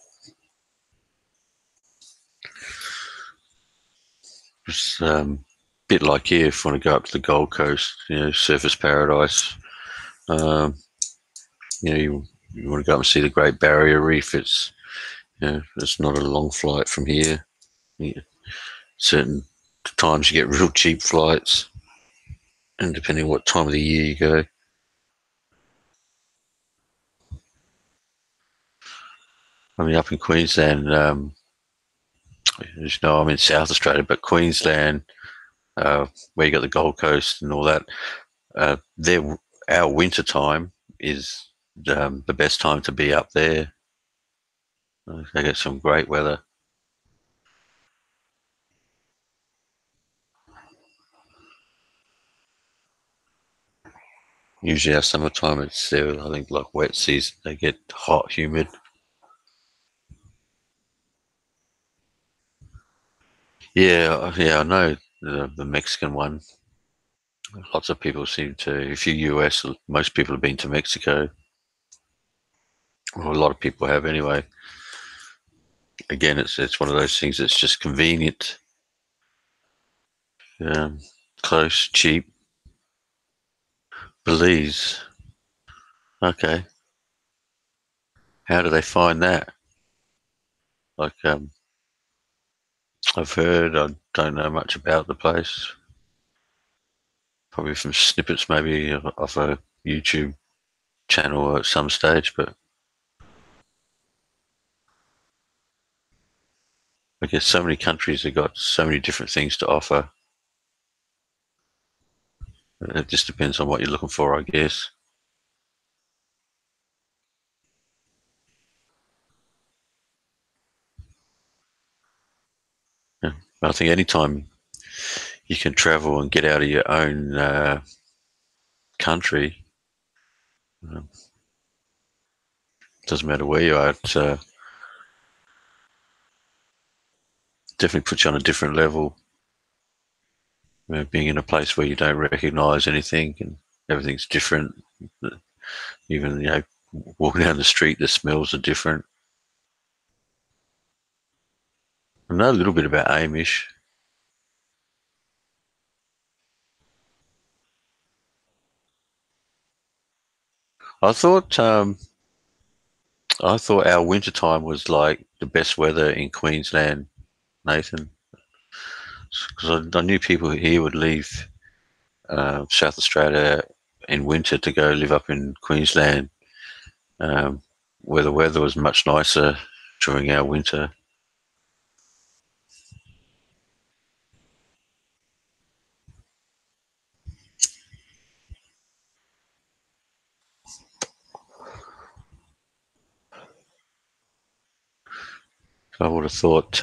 A: It's a bit like here if you want to go up to the Gold Coast, you know, Surfers Paradise. Um, you know, you want to go and see the Great Barrier Reef. It's not a long flight from here. Yeah, certain times you get real cheap flights, and depending on what time of the year you go. I mean, up in Queensland, as you know, I'm in South Australia, but Queensland, where you got the Gold Coast and all that, their our winter time is the best time to be up there. They get some great weather. Usually our summertime, it's there. I think like wet season, they get hot, humid. Yeah, yeah, I know the Mexican one. Lots of people seem to. If you're US, most people have been to Mexico. Well, a lot of people have anyway. Again, it's one of those things that's just convenient, um, close, cheap. Belize. Okay, how do they find that? Like, I've heard. I don't know much about the place. Probably from snippets, maybe off a YouTube channel at some stage. But I guess so many countries have got so many different things to offer. It just depends on what you're looking for, I guess. Yeah. I think anytime you can travel and get out of your own country, um, doesn't matter where you are, it definitely puts you on a different level. You know, being in a place where you don't recognise anything and everything's different. Even walking down the street, the smells are different. I know a little bit about Amish. I thought I thought our winter time was like the best weather in Queensland, Nathan, because I knew people here would leave South Australia in winter to go live up in Queensland, um, where the weather was much nicer during our winter. I would have thought,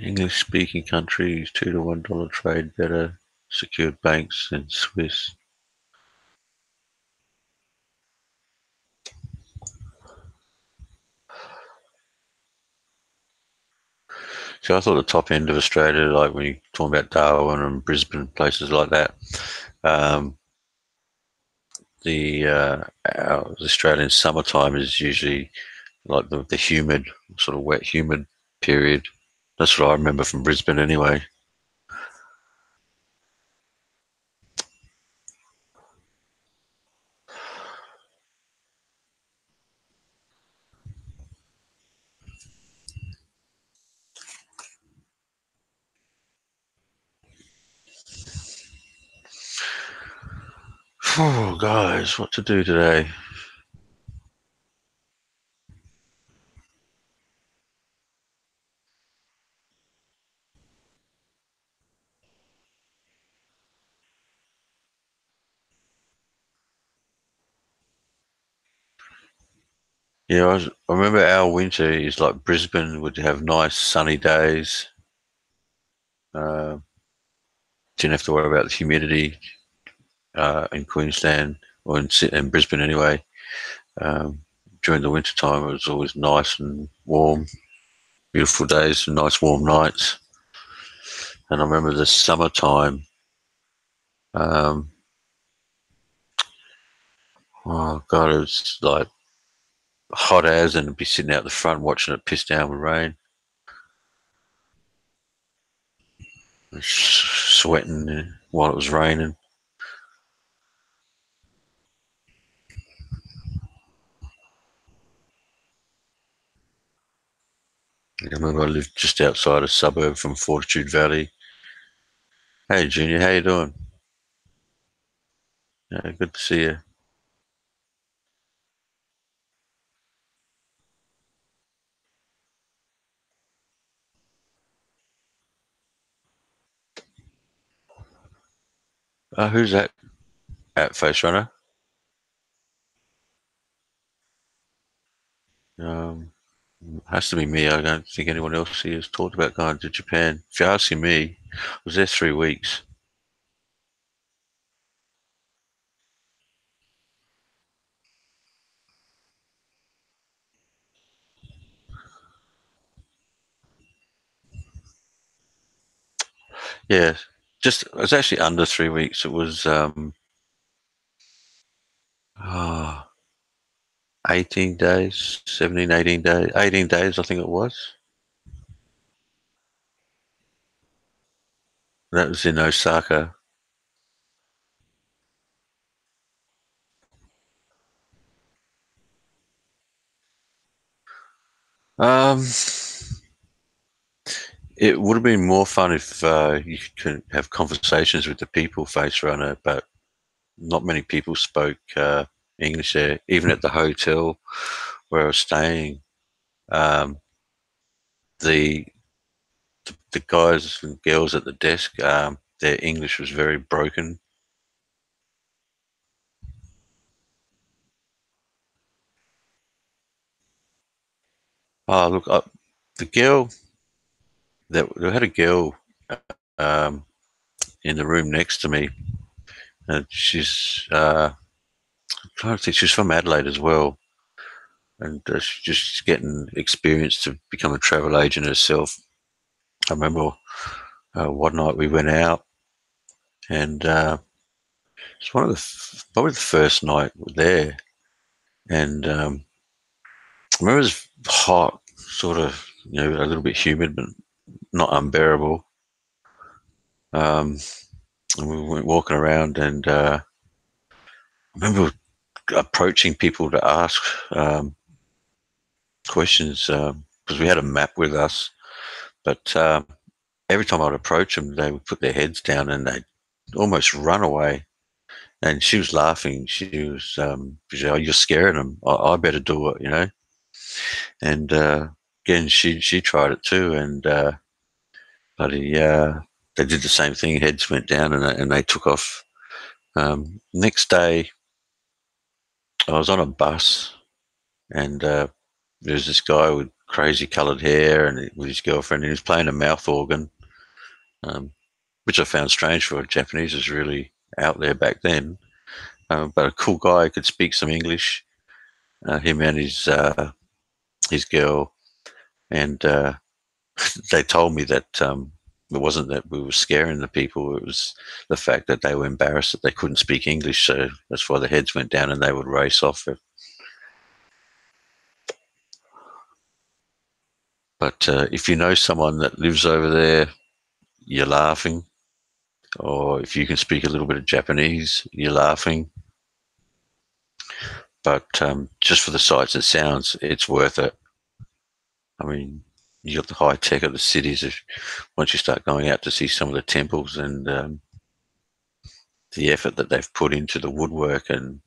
A: English-speaking countries, $2 to $1 trade better, secured banks than Swiss. So I thought the top end of Australia, like when you're talking about Darwin and Brisbane, places like that, um, the Australian summertime is usually like the humid, sort of wet, humid period. That's what I remember from Brisbane anyway. Oh, guys, what to do today? Yeah, I remember our winter is like Brisbane would have nice sunny days. Uh, didn't have to worry about the humidity in Queensland or in Brisbane anyway. Um, During the winter time, it was always nice and warm, beautiful days and nice warm nights. And I remember the summertime. Um, oh God, it was like hot as, and be sitting out the front watching it piss down with rain, and sweating while it was raining. I remember I lived just outside a suburb from Fortitude Valley. Hey, Junior, how you doing? Yeah, good to see you. Who's that at Face Runner? Um, Has to be me. I don't think anyone else here has talked about going to Japan. If you're asking me, I was there 3 weeks. Yeah, just it was actually under 3 weeks. It was oh, 18 days, 17, 18 days, 18 days, I think it was. That was in Osaka. Um, it would have been more fun if you could have conversations with the people face runner, but not many people spoke English there, even at the hotel where I was staying. Um, the the guys and girls at the desk, their English was very broken. Oh, look, the girl that they had a girl um, in the room next to me, and she's I'm trying to think, she's from Adelaide as well, and she's just getting experience to become a travel agent herself. I remember one night we went out, and it's one of probably the first night we are there, and I remember it was hot, sort of, a little bit humid, but not unbearable. Um, and we went walking around, and I remember approaching people to ask questions because we had a map with us, but every time I'd approach them, they would put their heads down and they'd almost run away. And she was laughing. She said, "Oh, you're scaring them. I better do it." And again, she tried it too, and bloody, they did the same thing. Heads went down, and they took off. Next day, I was on a bus, and there was this guy with crazy coloured hair, and with his girlfriend, and he was playing a mouth organ, which I found strange for Japanese. Was really out there back then. But a cool guy who could speak some English. Him and his girl, and they told me that it wasn't that we were scaring the people; it was the fact that they were embarrassed that they couldn't speak English. So that's why the heads went down, and they would race off it. But if you know someone that lives over there, you're laughing. Or if you can speak a little bit of Japanese, you're laughing. But just for the sights and sounds, it's worth it. I mean, you got the high tech of the cities. Once you start going out to see some of the temples and the effort that they've put into the woodwork and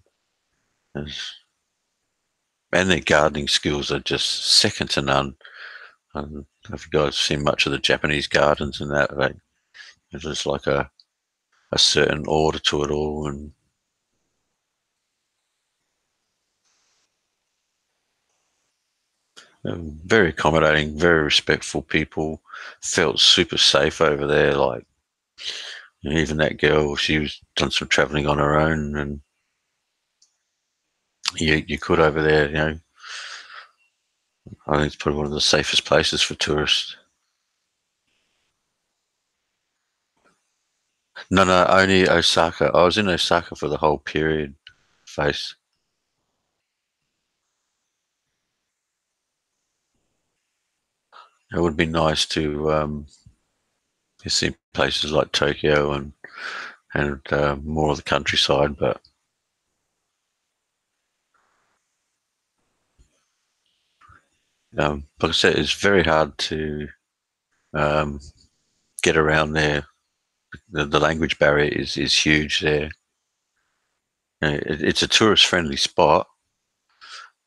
A: their gardening skills are just second to none. If you guys seen much of the Japanese gardens and that, there's just like a certain order to it all, and very accommodating, very respectful people. Felt super safe over there. Like, even that girl, she was done some traveling on her own, and you could over there. I think it's probably one of the safest places for tourists. No, no, only Osaka. I was in Osaka for the whole period. Face. It would be nice to see places like Tokyo and more of the countryside, but like I said, it's very hard to um, get around there. The language barrier is huge there. It's a tourist friendly spot,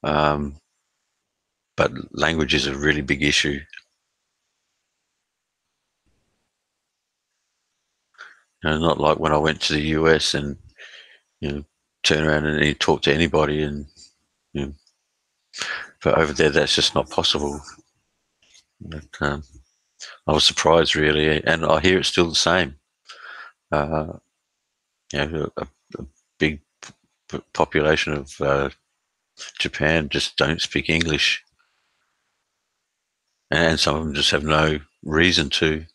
A: um, but language is a really big issue. Not like when I went to the US and you know turn around and you talk to anybody, and you know, but over there that's just not possible. But, I was surprised really, and I hear it's still the same. Uh, a big population of Japan just don't speak English, and some of them just have no reason to.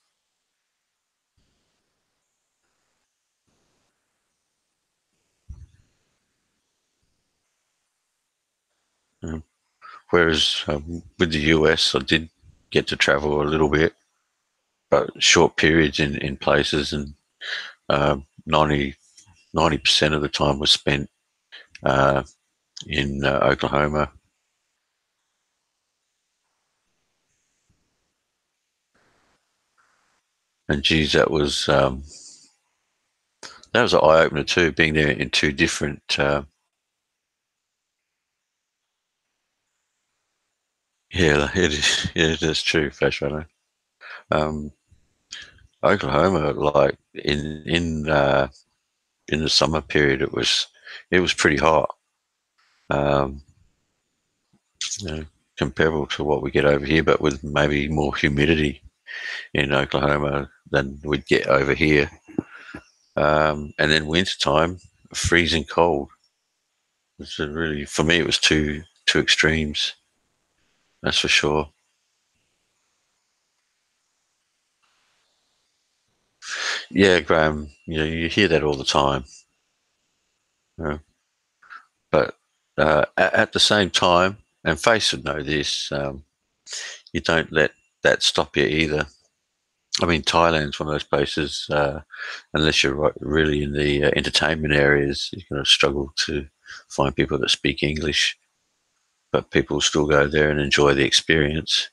A: Um, Whereas with the US, I did get to travel a little bit, but short periods in places, and uh, 90% of the time was spent uh, in Oklahoma. And geez, that was an eye opener too, being there in two different. Yeah, it is. Yeah, that's true, Flash Runner. Um, Oklahoma, like in the summer period, it was pretty hot. Um, you know, comparable to what we get over here, but with maybe more humidity in Oklahoma than we'd get over here. And then wintertime, freezing cold. It's really, for me, it was two extremes. That's for sure. Yeah, Graham. You hear that all the time. Uh, but at the same time, and Face would know this, you don't let that stop you either. I mean, Thailand's one of those places. Unless you're really in the entertainment areas, you're going to struggle to find people that speak English. But people still go there and enjoy the experience.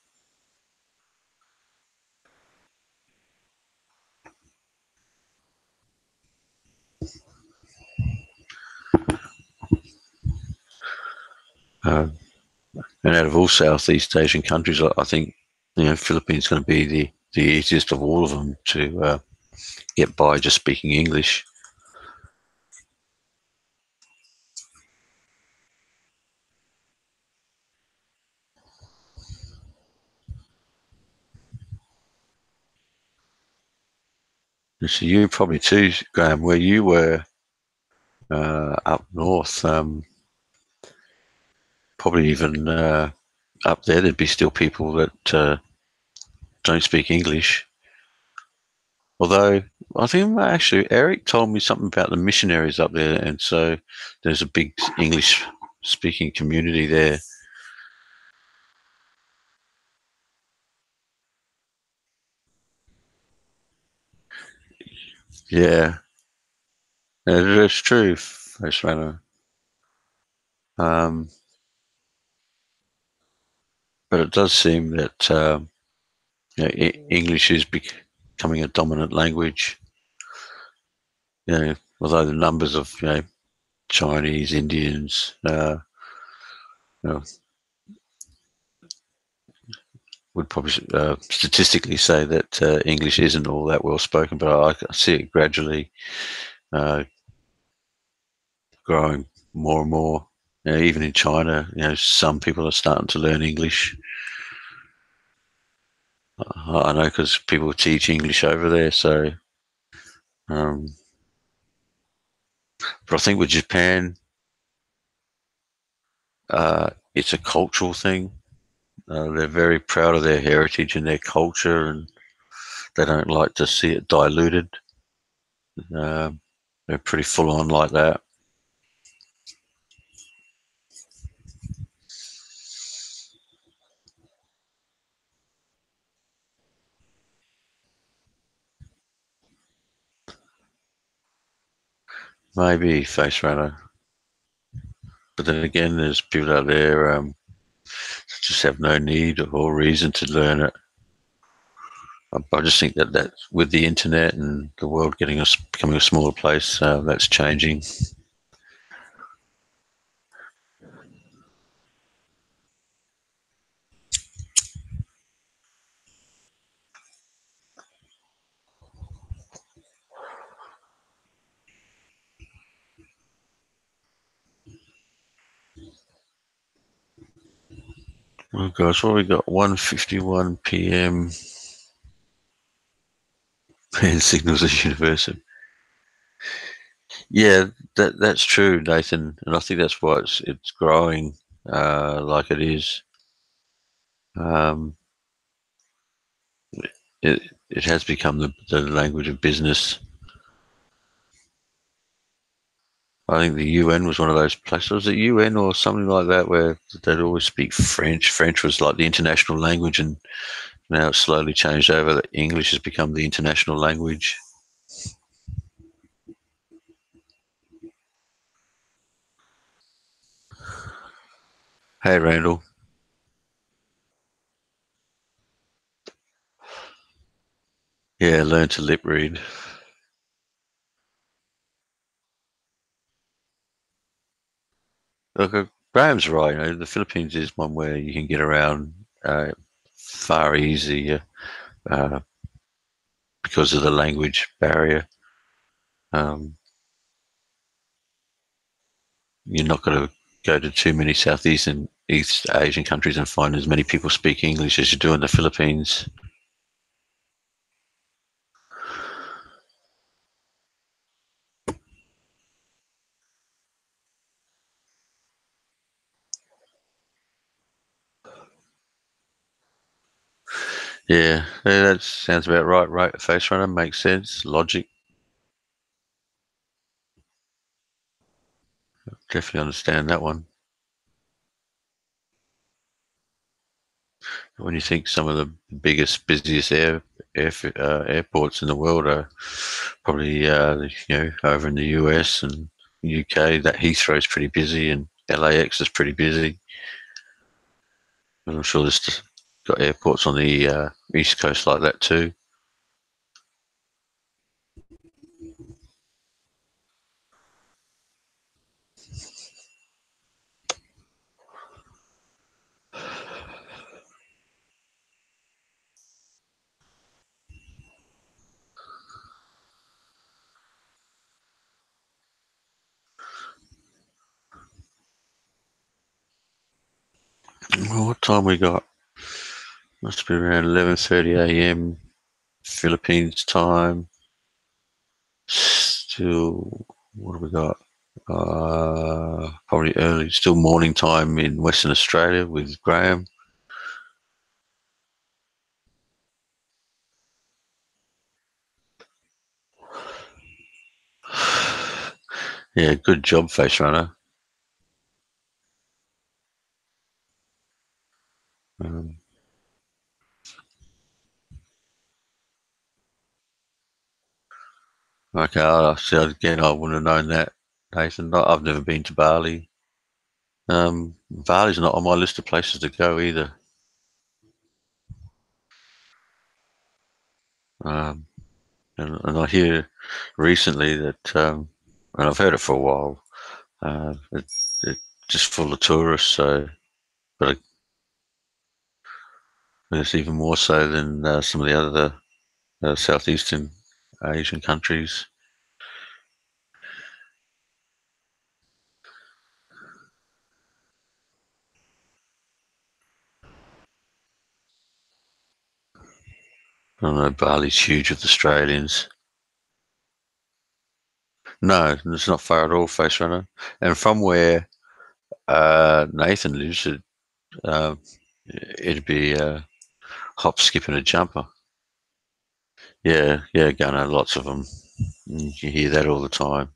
A: Uh, and out of all Southeast Asian countries, I think Philippines is going to be the easiest of all of them to get by just speaking English. So you probably too, Graham, where you were up north, probably even up there, there'd be still people that don't speak English. Although I think actually Eric told me something about the missionaries up there, and so there's a big English speaking community there. Yeah, it's true, Face Runner. Um, but it does seem that English is becoming a dominant language. Although the numbers of Chinese, Indians, you know, would probably statistically say that English isn't all that well spoken, but I see it gradually uh, growing more and more. Even in China, some people are starting to learn English. I know because people teach English over there. So, um, but I think with Japan, it's a cultural thing. They're very proud of their heritage and their culture, and they don't like to see it diluted. Um, they're pretty full on like that. Maybe Face Runner, but then again, there's people out there just have no need or reason to learn it. I just think that with the internet and the world becoming a smaller place, that's changing. Oh gosh, what we got? 1:51 p.m. and signals of university. Yeah, that's true, Nathan, and I think that's why it's growing like it is. Um, it has become the language of business. I think the UN was one of those places. Was it UN or something like that where they'd always speak French? French was like the international language, and now it's slowly changed over that English has become the international language. Hey, Randall. Yeah, learn to lip read. Look, Graham's right. The Philippines is one where you can get around uh, far easier uh, because of the language barrier. Um, you're not going to go to too many Southeast and East Asian countries and find as many people speak English as you do in the Philippines. Yeah, that sounds about right. Right, face runner makes sense. Logic, definitely understand that one. When you think some of the biggest, busiest airports in the world are probably over in the US and UK, that Heathrow is pretty busy and LAX is pretty busy. And I'm sure there's got airports on the east coast like that too. Well, what time we got? Must be around 11:30 a.m. Philippines time. Still, what have we got? Probably early, still morning time in Western Australia with Graham. Yeah, good job, Face Runner. Um, okay, so again, I wouldn't have known that, Nathan. I've never been to Bali. Bali's not on my list of places to go either. Um, and I hear recently that, and I've heard it for a while, it's just full of tourists. So, but it's even more so than some of the other southeastern Asian countries. I don't know, Bali's huge with Australians. No, it's not far at all, Face Runner. And from where Nathan lives, uh, it'd be a hop, skip, and a jumper. Yeah, yeah, Gunner, lots of them. You hear that all the time.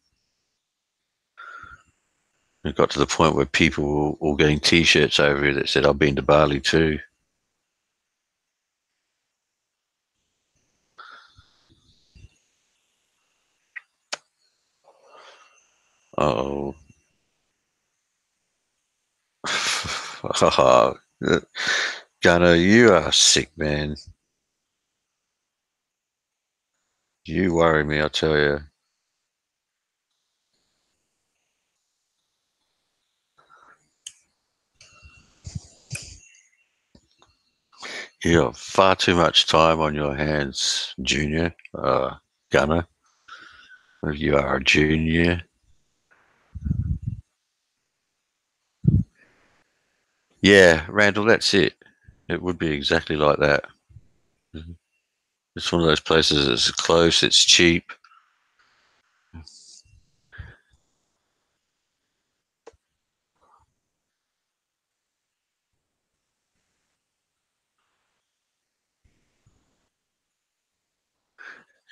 A: It got to the point where people were all getting T-shirts over here that said, "I've been to Bali too." Oh, Gunner, you are sick, man. You worry me, I tell you. You have far too much time on your hands, Junior. Gunner, you are a junior. Yeah, Randall, that's it. It would be exactly like that. It's one of those places that's close, it's cheap.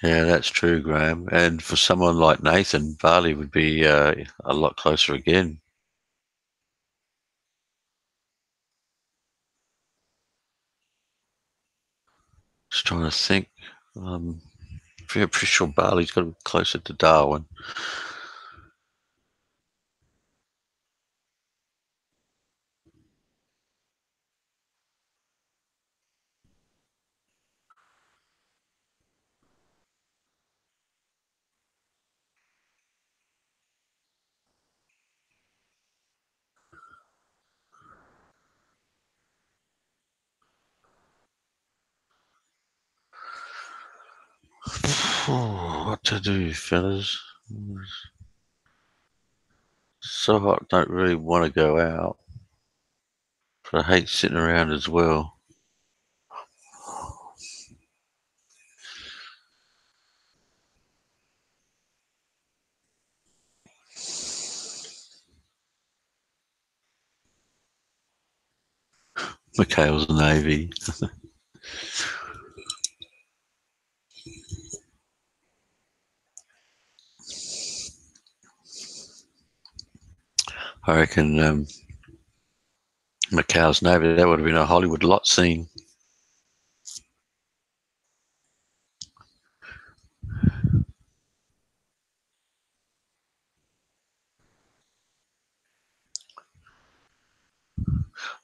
A: Yeah, that's true, Graham. And for someone like Nathan, Bali would be a lot closer again. Just trying to think. Um, pretty sure Bali's got to be closer to Darwin. What to do, fellas? So hot, don't really want to go out. But I hate sitting around as well. Mikhail's Navy. I reckon Macau's Navy, that would have been a Hollywood lot scene.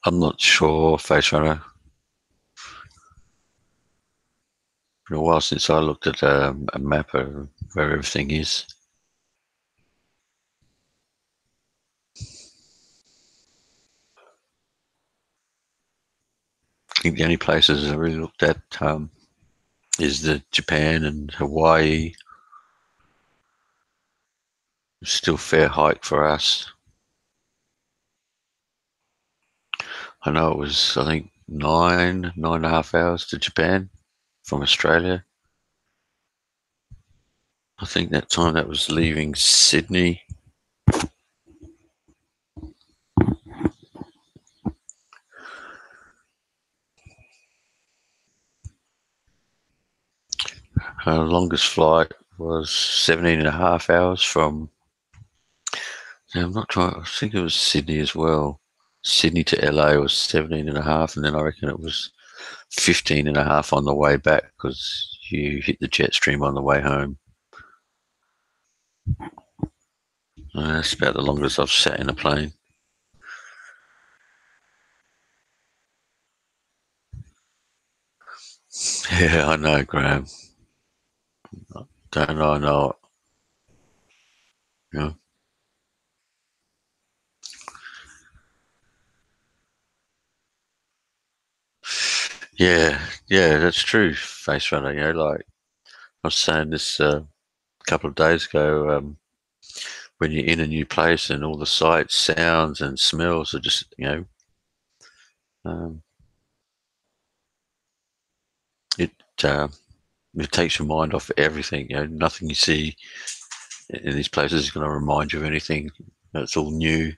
A: I'm not sure, Face Runner. Been a while since I looked at a map of where everything is. I think the only places I really looked at is the Japan and Hawaii. Still fair hike for us. I know it was, I think, 9.5 hours to Japan from Australia. I think that time that was leaving Sydney. Longest flight was 17 and a half hours from, I'm not trying, I think it was Sydney as well. Sydney to LA was 17 and a half, and then I reckon it was 15 and a half on the way back because you hit the jet stream on the way home. That's about the longest I've sat in a plane. Yeah, I know, Graham. Don't I know it? Yeah. Yeah, yeah, that's true. Face runner, like I was saying this a couple of days ago. When you're in a new place and all the sights, sounds, and smells are just, um, it uh, it takes your mind off everything. Nothing you see in these places is going to remind you of anything. It's all new.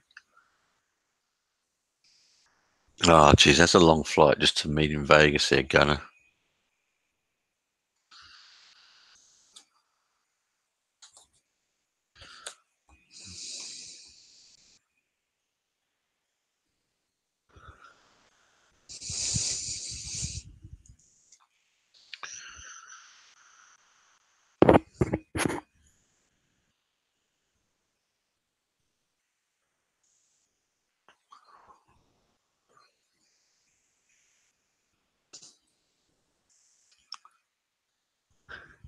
A: Oh, geez, that's a long flight just to meet in Vegas there, Gunner.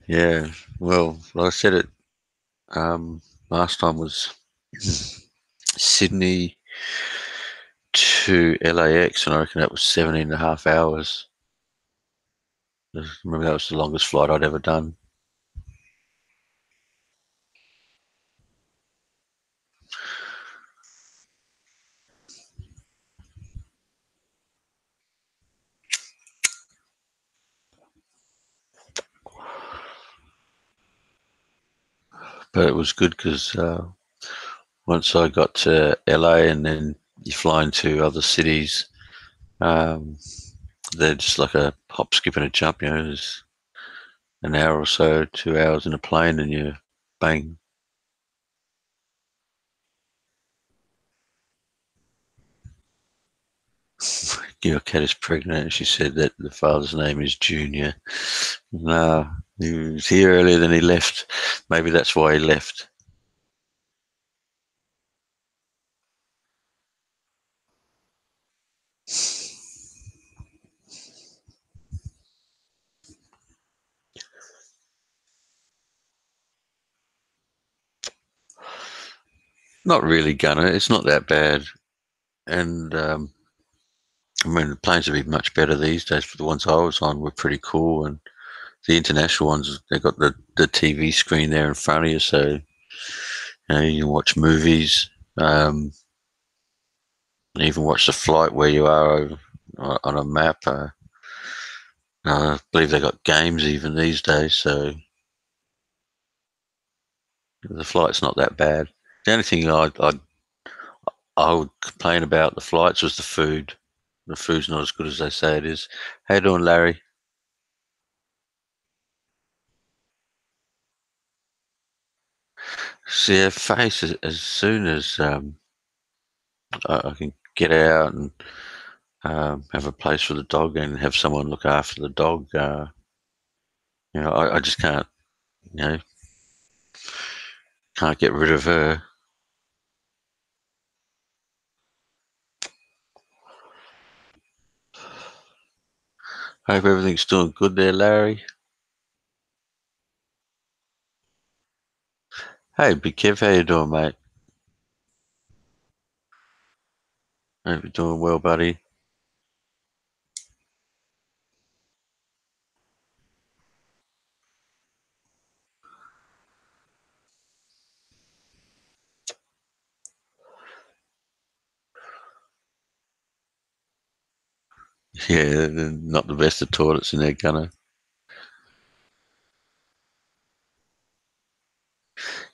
A: Yeah, well, like I said, it um, last time was Sydney to LAX, and I reckon that was 17 and a half hours. I remember that was the longest flight I'd ever done. But it was good because once I got to LA and then you fly into other cities, um, they're just like a hop, skip, and a jump. There's an hour or so, 2 hours in a plane, and you bang. Your cat is pregnant. And she said that the father's name is Junior. No, he was here earlier than he left. Maybe that's why he left. Not really, Gunner. It's not that bad. And I mean, the planes would be much better these days, but the ones I was on were pretty cool. And the international ones, they got the TV screen there in front of you, so you can watch movies, even watch the flight where you are on a map. I believe they got games even these days, so the flight's not that bad. The only thing I would complain about the flights was the food. The food's not as good as they say it is. How you doing, Larry? See, her face as soon as I can get out and have a place for the dog and have someone look after the dog. I just you know, can't get rid of her. Hope everything's doing good there, Larry. Hey, Big Kev, how you doing, mate? Hope you're doing well, buddy. Yeah, they're not the best of toilets in there, Gunner.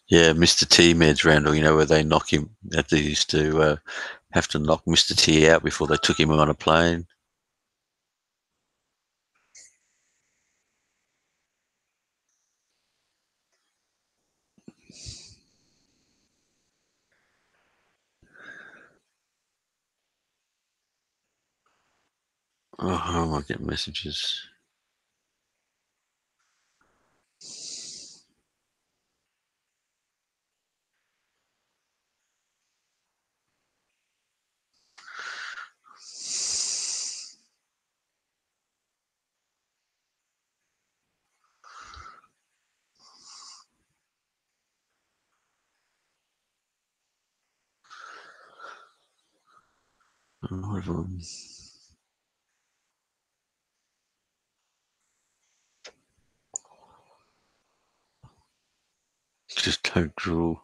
A: Yeah, Mr. T meds, Randall. You know where they knock him. That they used to have to knock Mr. T out before they took him on a plane. Oh, I might get messages. Oh, just don't drool.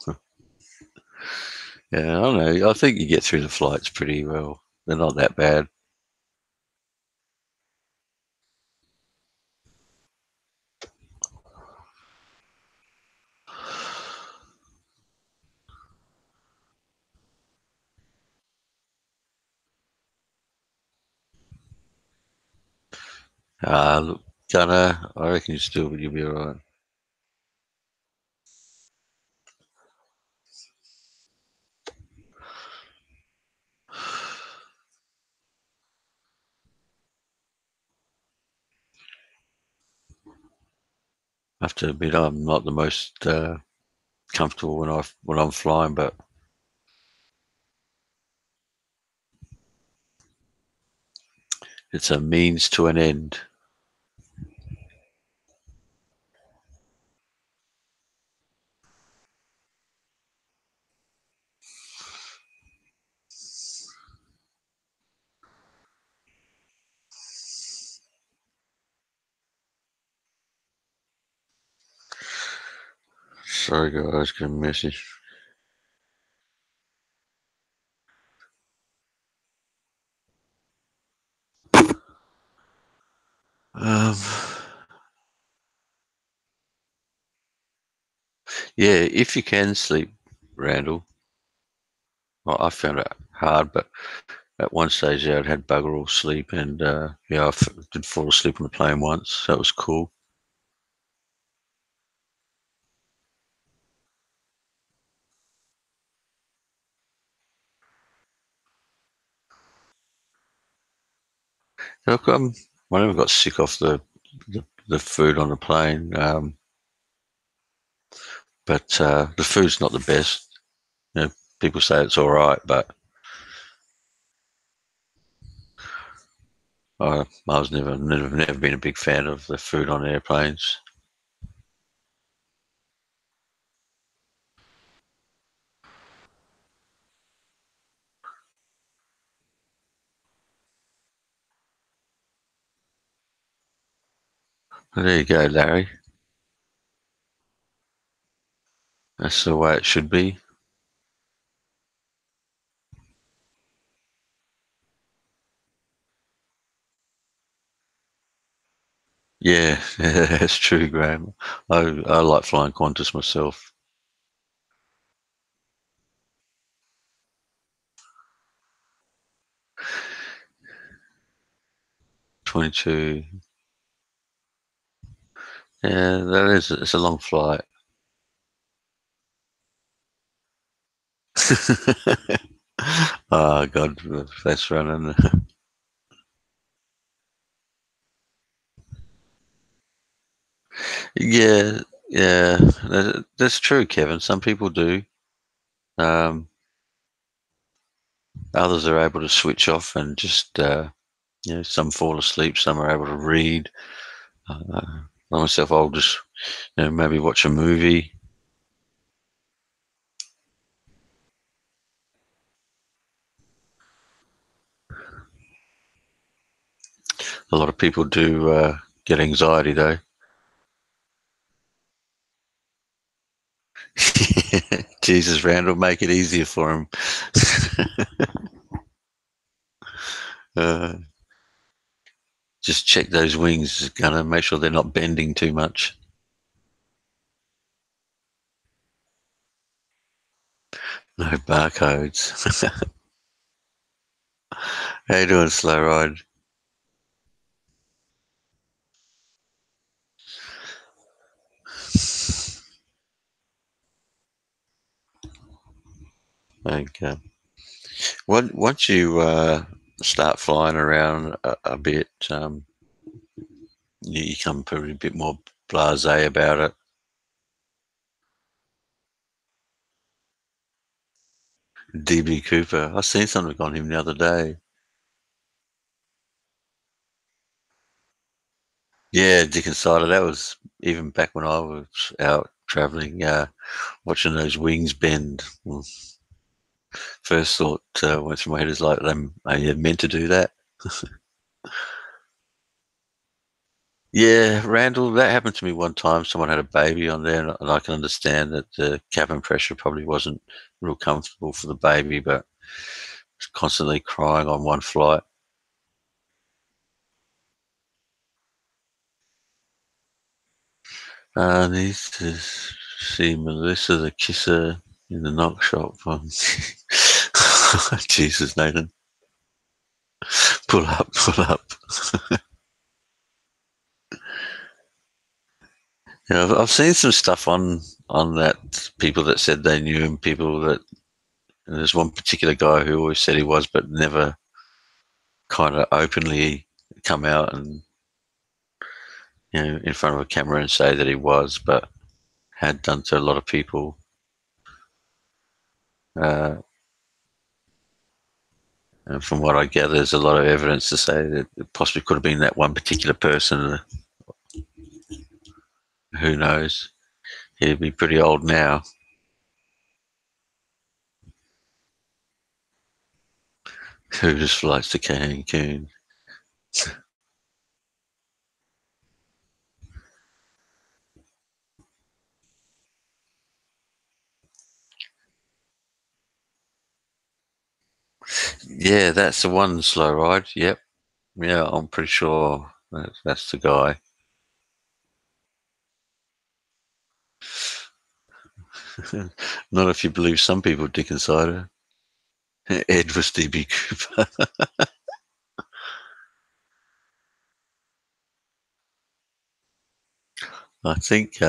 A: Yeah, I don't know. I think you get through the flights pretty well. They're not that bad. Look, Gunner, I reckon you'll be all right. I have to admit, I'm not the most comfortable when I'm flying, but it's a means to an end. Sorry, guys, got a message. Um, yeah, if you can sleep, Randall. Well, I found it hard, but at one stage, yeah, I'd had bugger all sleep, and yeah, did fall asleep on the plane once. That was cool. 'Cause I never got sick off the food on the plane, but the food's not the best. You know, people say it's all right, but I was never been a big fan of the food on airplanes. 'But there you go, Larry. That's the way it should be. Yeah, that's true, Graham. I like flying Qantas myself. 22. Yeah, that is. It's a long flight. Oh God, that's running. Yeah, yeah, that's true, Kevin. Some people do. Um, Others are able to switch off and just, some fall asleep. Some are able to read. I myself, I'll just, maybe watch a movie. A lot of people do get anxiety though. Jesus, Randall, make it easier for him. uh, just check those wings, Gunner. Make sure they're not bending too much. No barcodes. How you doing, Slow Ride? Okay. Once you start flying around a bit, you become probably a bit more blasé about it. DB Cooper. I seen something on him the other day. Yeah, Dick and Cider. That was even back when I was out traveling, watching those wings bend. Well, first thought went through my head is like, them are you meant to do that? Yeah, Randall, that happened to me one time. Someone had a baby on there, and I can understand that the cabin pressure probably wasn't real comfortable for the baby, but it's constantly crying on one flight. I need to see Melissa the kisser in the knock shop. Jesus, Nathan, pull up, pull up. I've seen some stuff on that. People that said they knew him. People that there's one particular guy who always said he was, but never kind of openly come out and in front of a camera and say that he was, but had done to a lot of people. Uh, and from what I gather, there's a lot of evidence to say that it possibly could have been that one particular person. Who knows? He'd be pretty old now. Who just flies to Cancun? Yeah, that's the one, Slow Ride. Yep. Yeah, I'm pretty sure that's the guy. Not if you believe some people, Dick and Cider. Ed was DB Cooper. I think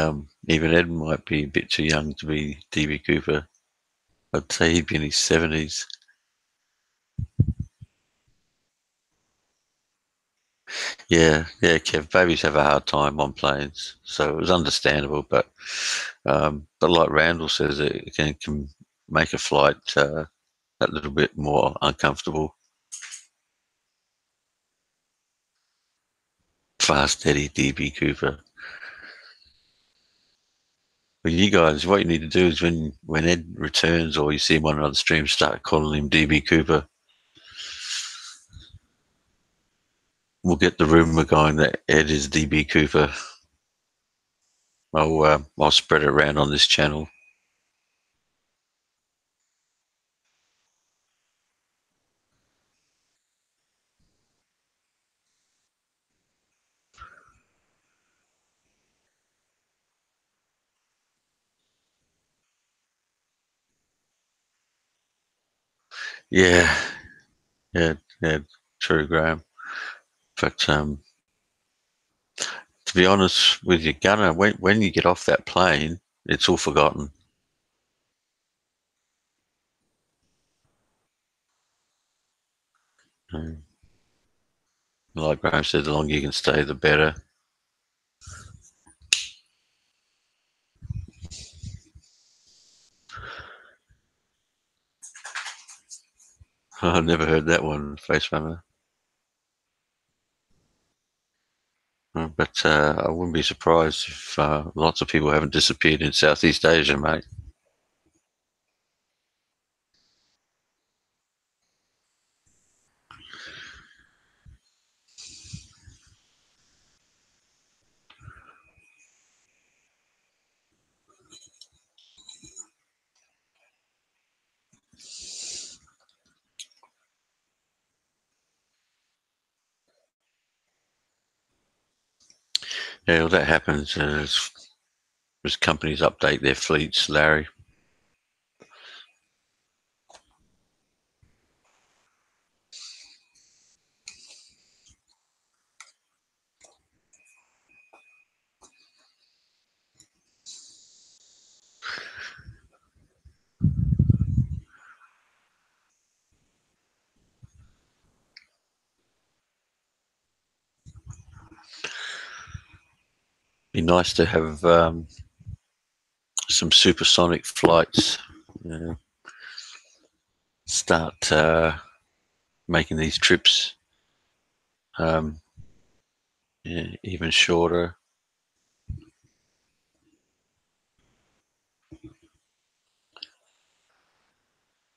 A: even Ed might be a bit too young to be DB Cooper. I'd say he'd be in his 70s. Yeah, yeah, Kev. Babies have a hard time on planes, so it was understandable. But like Randall says, it can make a flight that little bit more uncomfortable. Fast Eddie DB Cooper. Well, you guys, what you need to do is when Ed returns or you see him on another stream, start calling him DB Cooper. We'll get the rumor going that Ed is DB Cooper. I'll spread it around on this channel. Yeah, yeah, yeah. True, Graham. But to be honest with you, Gunner, when you get off that plane, it's all forgotten. Mm. Like Graham said, the longer you can stay, the better. I've never heard that one, Face Runner. But I wouldn't be surprised if lots of people haven't disappeared in Southeast Asia, mate. Yeah, well, that happens as companies update their fleets, Larry. Be nice to have some supersonic flights. Start making these trips even shorter.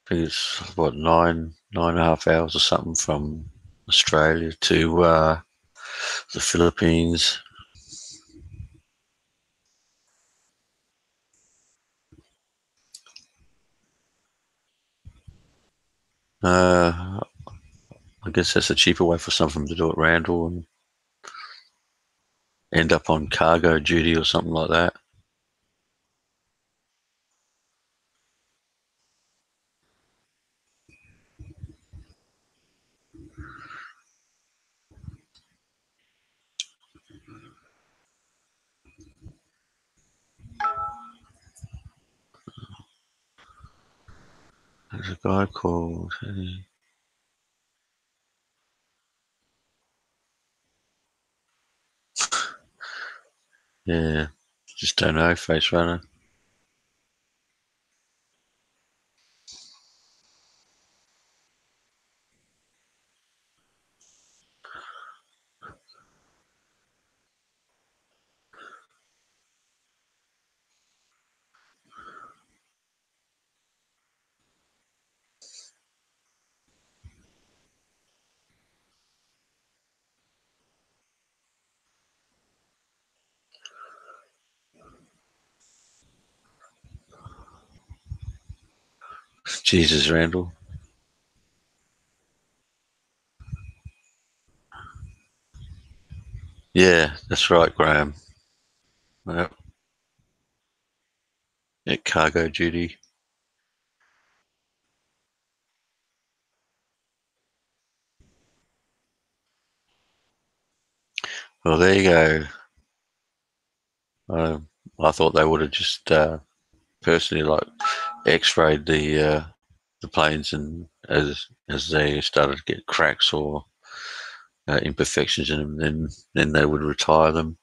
A: I think it's what, 9.5 hours or something from Australia to the Philippines. Uh, I guess that's a cheaper way for some of them to do it, Randall, and end up on cargo duty or something like that. There's a guy called, yeah, just don't know, Face Runner. Jesus, Randall. Yeah, that's right, Graham. Yep. At cargo duty. Well, there you go. I thought they would have just personally like X-rayed the planes, and as they started to get cracks or imperfections in them, then they would retire them.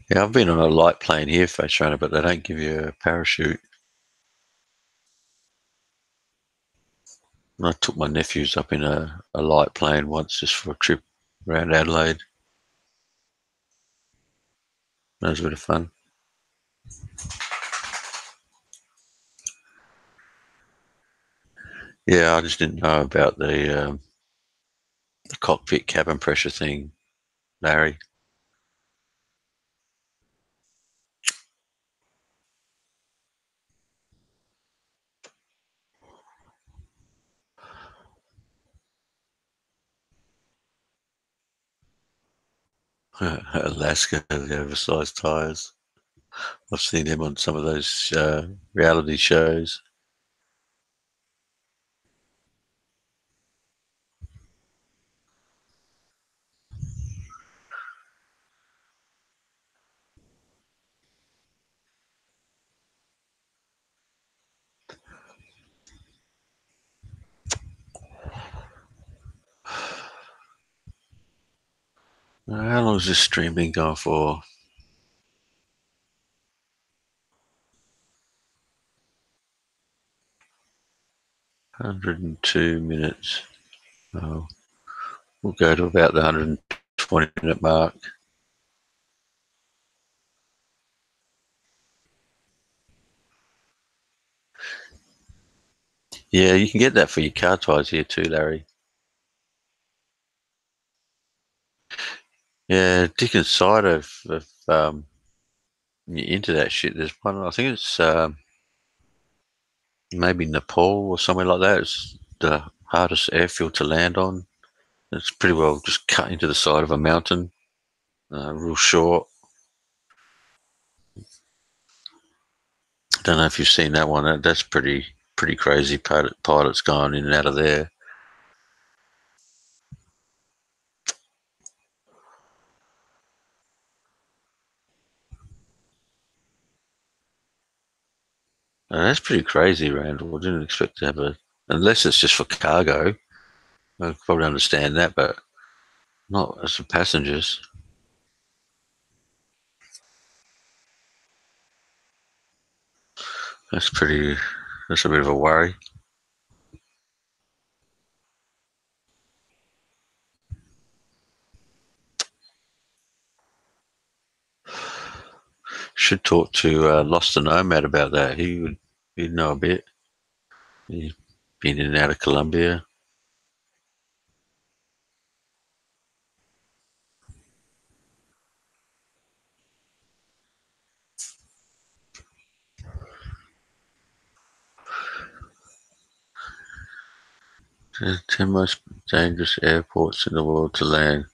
A: Yeah, I've been on a light plane here, Face Runner, but they don't give you a parachute. I took my nephews up in a light plane once just for a trip around Adelaide. That was a bit of fun. Yeah, I just didn't know about the cockpit cabin pressure thing, Larry. Alaska, the oversized tires. I've seen them on some of those reality shows. How long has this stream been going for? 102 minutes. Oh, we'll go to about the 120-minute mark. Yeah, you can get that for your car tires here too, Larry. Yeah, Dick and Cider, if you're into that shit, there's one, I think it's maybe Nepal or somewhere like that. It's the hardest airfield to land on. It's pretty well just cut into the side of a mountain, real short. Don't know if you've seen that one. That's pretty crazy. Pilots going in and out of there. That's pretty crazy, Randall. I didn't expect to have unless it's just for cargo. I could probably understand that, but not as for passengers. That's pretty. That's a bit of a worry. Should talk to Lost the Nomad about that. He'd know a bit. He's been in and out of Colombia. The 10 most dangerous airports in the world to land.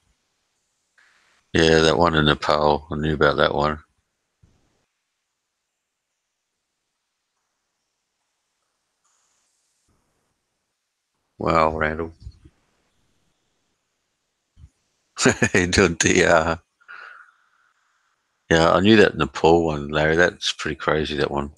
A: Yeah, that one in Nepal. I knew about that one. Wow, Randall. Yeah, I knew that Nepal one, Larry. That's pretty crazy, that one.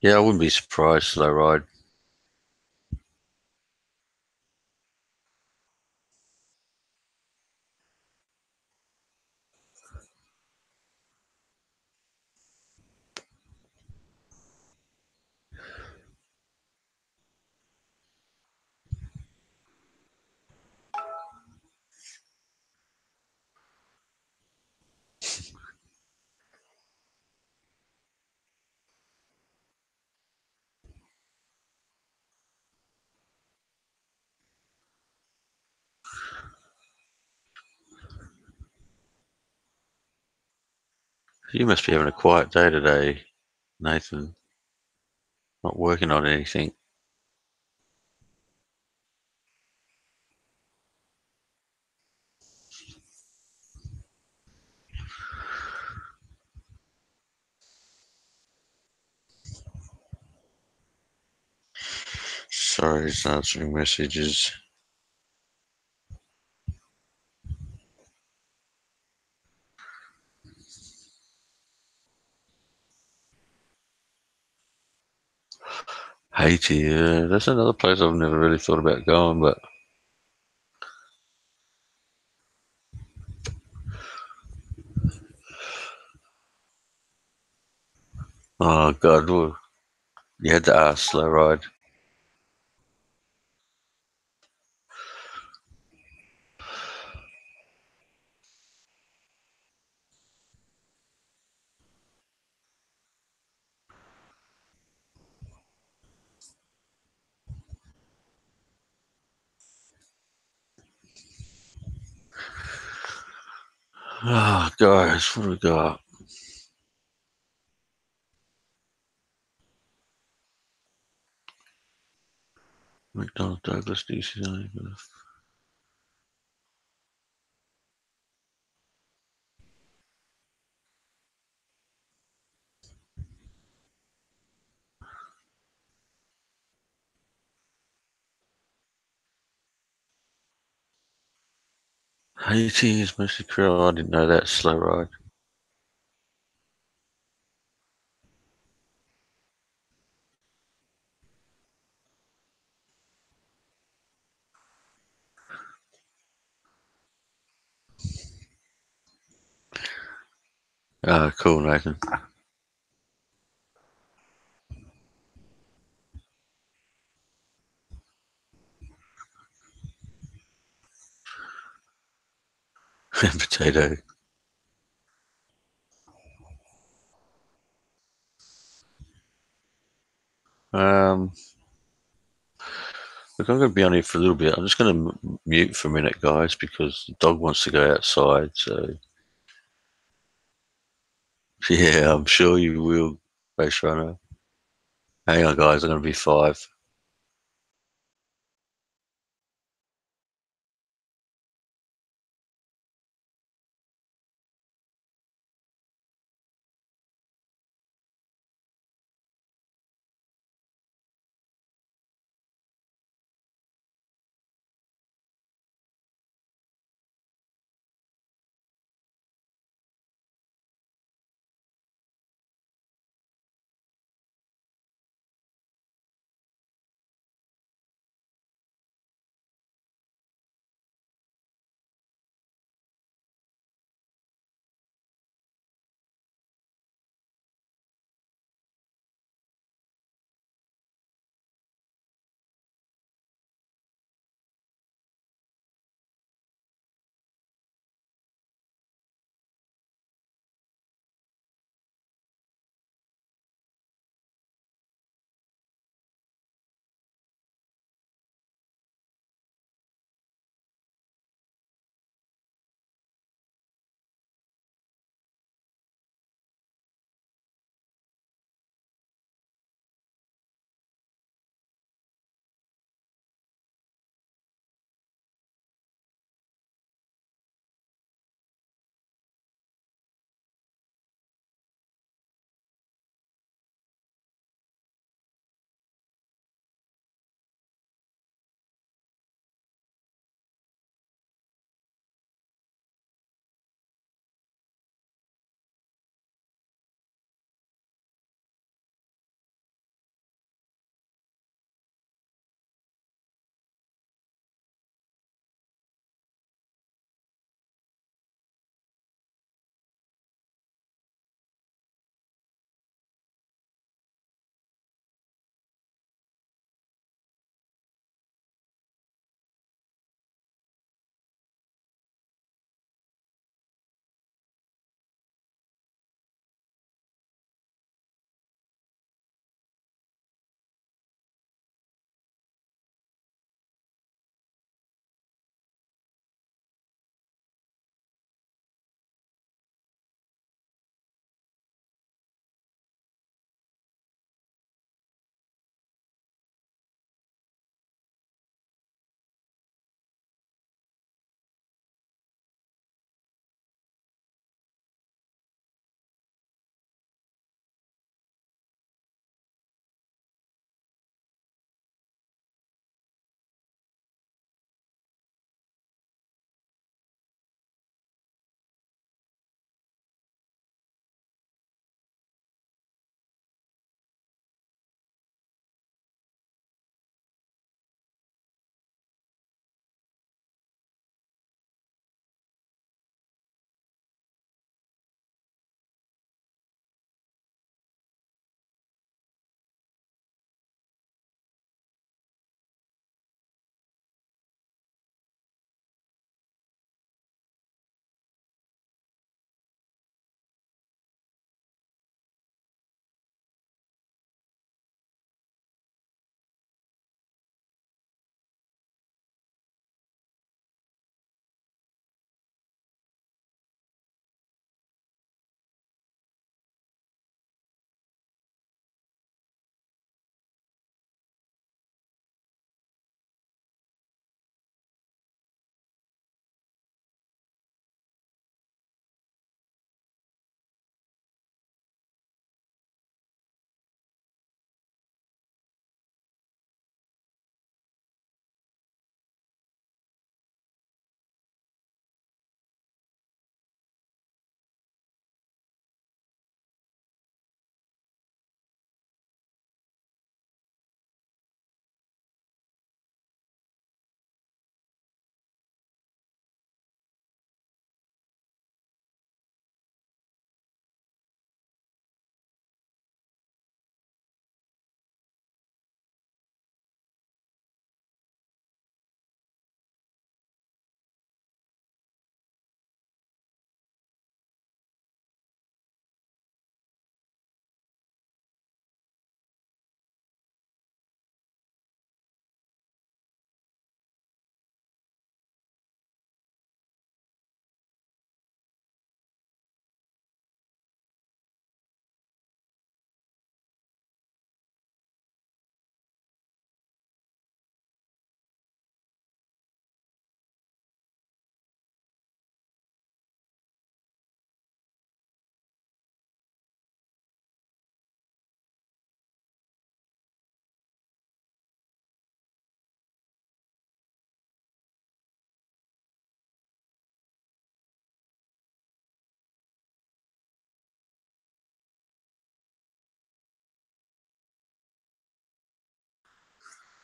A: Yeah, I wouldn't be surprised, slow ride. You must be having a quiet day today, Nathan. Not working on anything. Sorry, it's answering messages. Haiti, that's another place I've never really thought about going, but oh god, well, you had to ask, slow ride. Oh, guys, what do we got? McDonald Douglas DC. Haiti is mostly Creole. I didn't know that, slow ride. Oh, cool, Nathan. Potato. Um, Look, I'm going to be on here for a little bit. I'm just going to mute for a minute, guys, because the dog wants to go outside. So, yeah, I'm sure you will, Base Runner. Hang on, guys. I'm going to be five.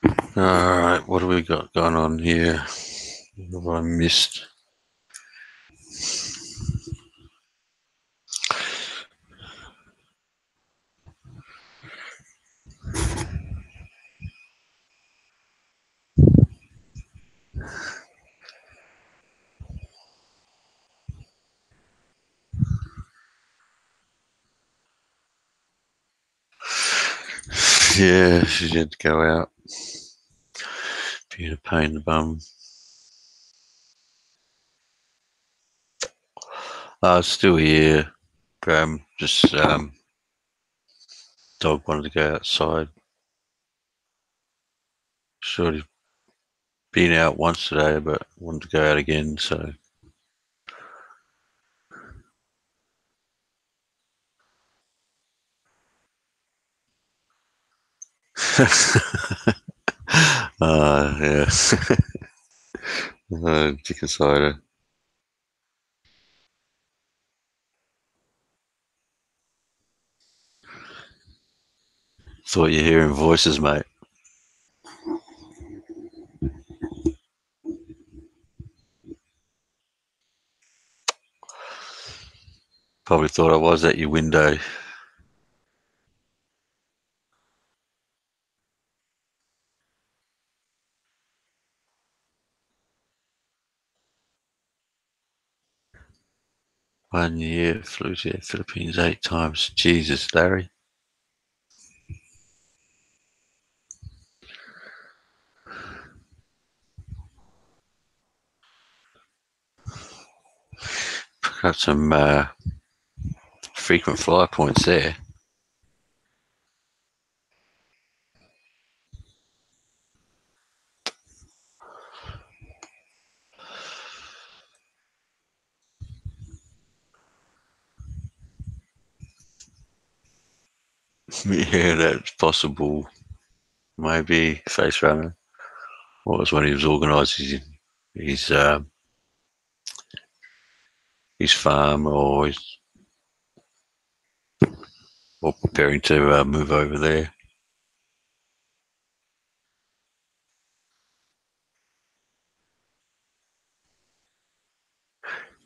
A: All right, what do we got going on here? What have I missed? Yeah, she did go out. Being a pain in the bum. Still here. Just dog wanted to go outside. Sort of been out once today, but wanted to go out again. So yeah. Chicken cider. Thought you're hearing voices, mate. Probably thought I was at your window. 1 year, flew to the Philippines 8 times. Jesus, Larry. Got some frequent flyer points there. Yeah, that's possible. Maybe Face Runner. What was when he was organising his his farm or preparing to move over there.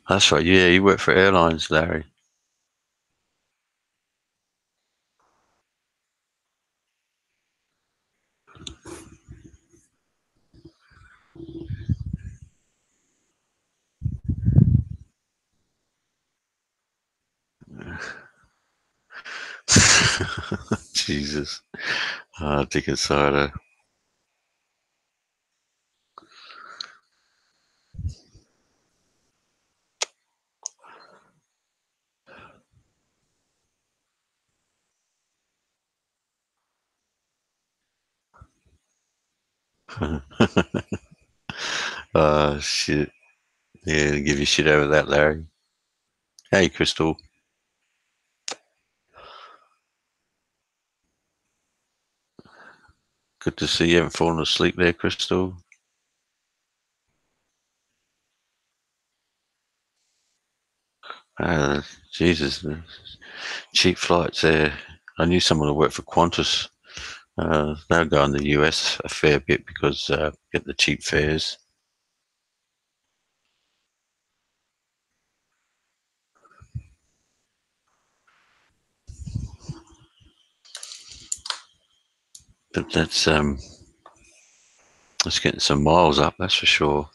A: That's right. Yeah, he worked for airlines, Larry. Jesus. Dick and cider. Shit. Yeah, give you shit over that, Larry. Hey, Crystal. Good to see you. Haven't fallen asleep there, Crystal. Uh, Jesus. Cheap flights there. I knew someone who worked for Qantas. They'll go in the US a fair bit because get the cheap fares. But that's getting some miles up, that's for sure.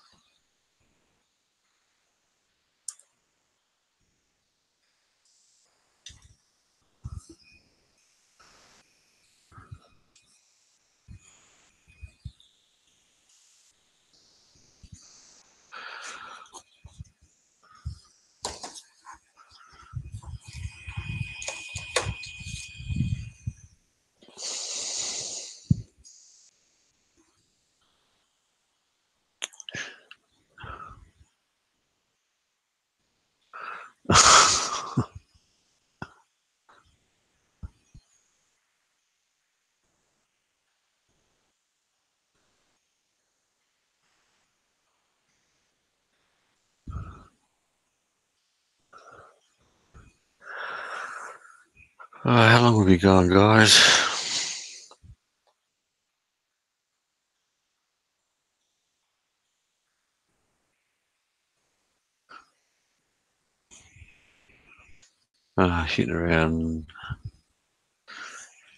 A: How long have we gone, guys? Hitting around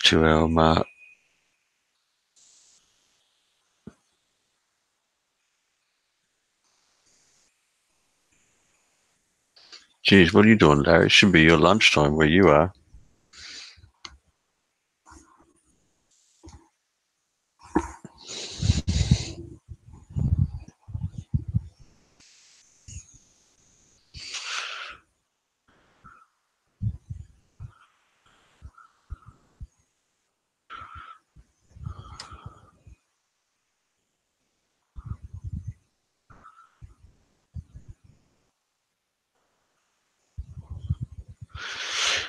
A: 2 hour mark. Geez, what are you doing, Larry? It should be your lunchtime where you are.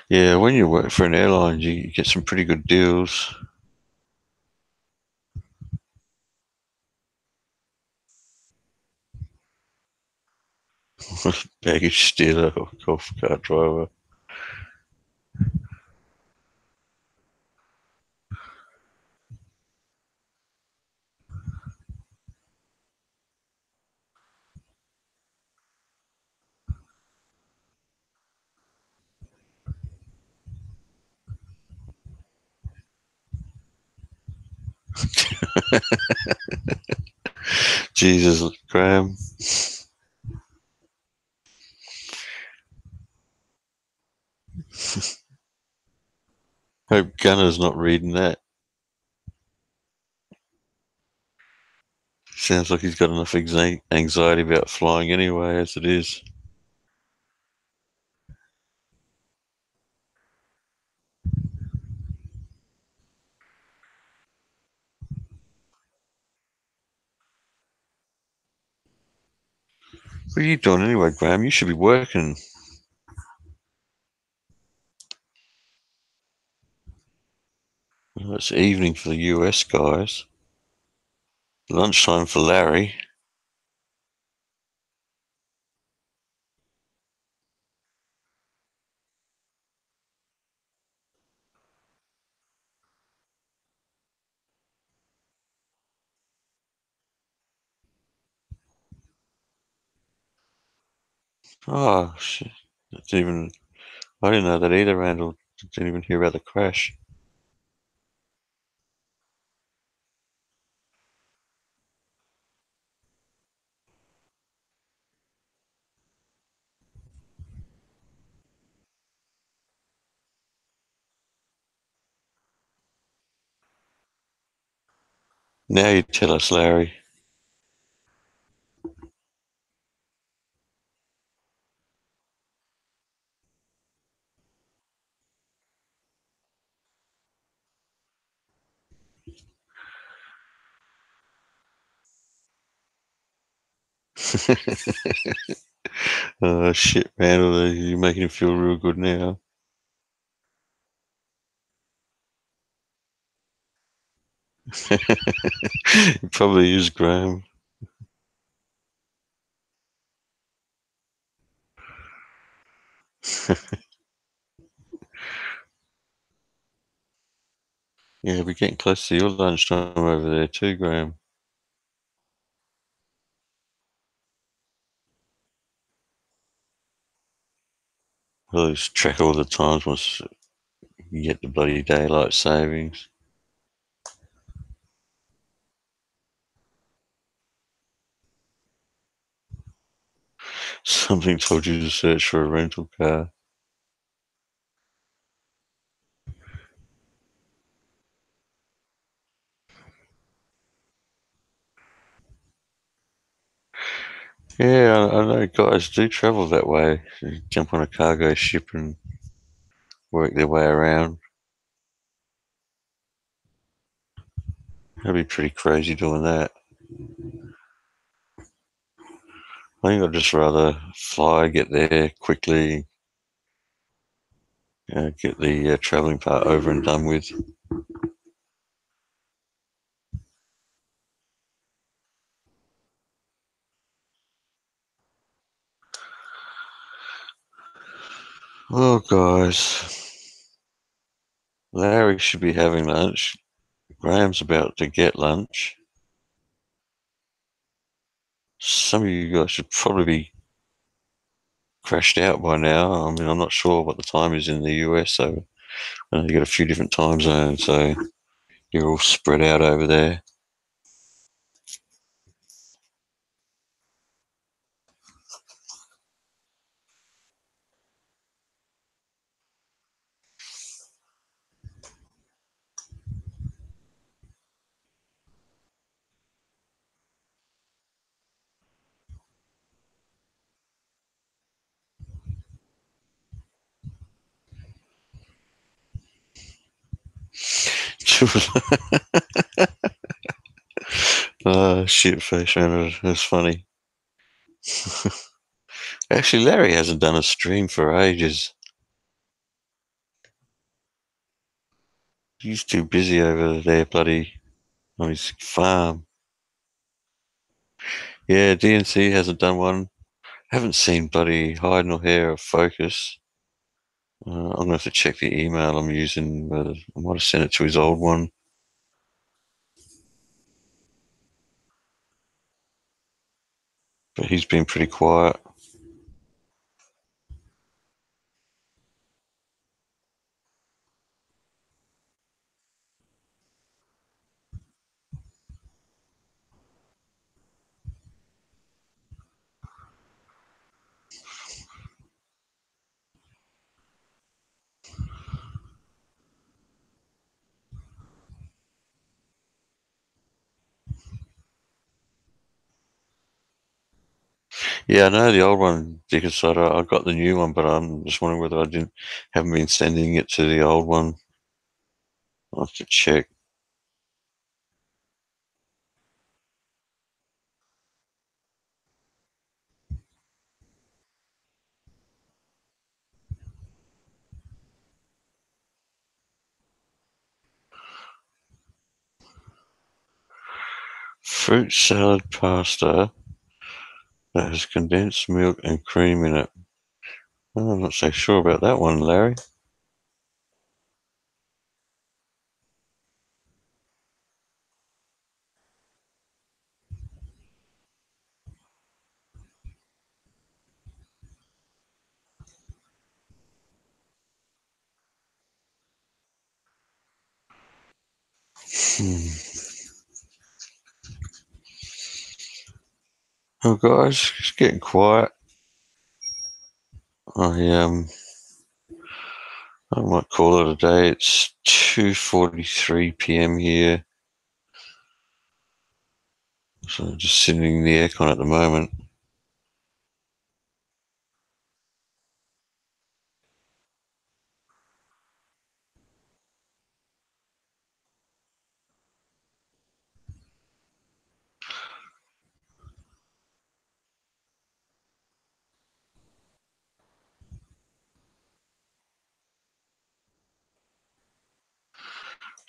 A: Yeah, when you work for an airline, you get some pretty good deals. Baggage stealer or golf cart driver. Jesus, Graham. Hope Gunner's not reading that. Sounds like he's got enough anxiety about flying anyway, as it is. What are you doing anyway, Graham? You should be working. Well, it's evening for the US guys. Lunchtime for Larry. Oh, shit. That's even. I didn't know that either, Randall. Didn't even hear about the crash. Now you tell us, Larry. Oh, shit, Randall. You're making him feel real good now. It probably is, Graham. Yeah, we're getting close to your lunchtime over there too, Graham. I lose track all the times once you get the bloody daylight savings. Something told you to search for a rental car. Yeah, I know guys do travel that way. They jump on a cargo ship and work their way around. That'd be pretty crazy doing that. I think I'd just rather fly, get there quickly, get the traveling part over and done with. Well, guys, Larry should be having lunch. Graham's about to get lunch. Some of you guys should probably be crashed out by now. I mean, I'm not sure what the time is in the US, so you got a few different time zones, so you're all spread out over there. Shit face, man. That's funny. Actually, Larry hasn't done a stream for ages. He's too busy over there, bloody, on his farm. Yeah, DNC hasn't done one. Haven't seen bloody Hide nor Hair or Focus. I'm going to have to check the email I'm using. I might have sent it to his old one. But he's been pretty quiet. Yeah, I know the old one, Dickens side. I got the new one, but I'm just wondering whether I haven't been sending it to the old one. I'll have to check. Fruit salad pasta that has condensed milk and cream in it. Oh, I'm not so sure about that one, Larry. Hmm. Oh, guys, it's getting quiet. I might call it a day. It's 2:43 p.m. here, so I'm just sitting in the aircon at the moment.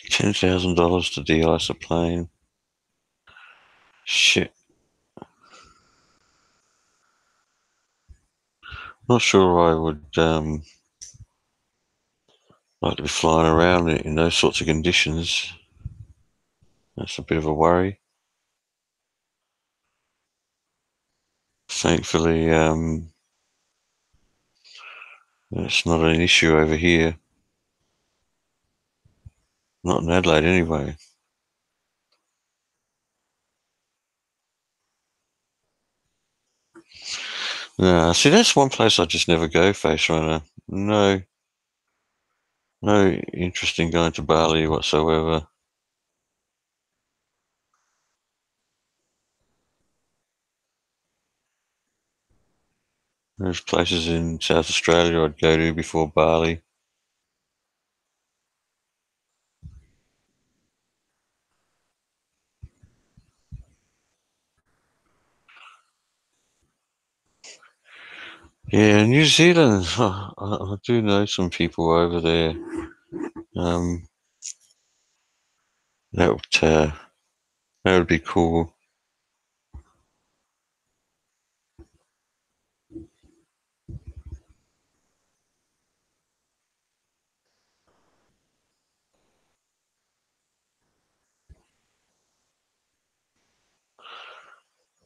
A: $10,000 to de-ice a plane. Shit. Not sure I would like to be flying around in those sorts of conditions. That's a bit of a worry. Thankfully, it's not an issue over here. Not in Adelaide, anyway. No, see, that's one place I just never go, Face Runner. No, no interest in going to Bali whatsoever. There's places in South Australia I'd go to before Bali. Yeah, New Zealand. I do know some people over there. Um, that would uh, that would be cool.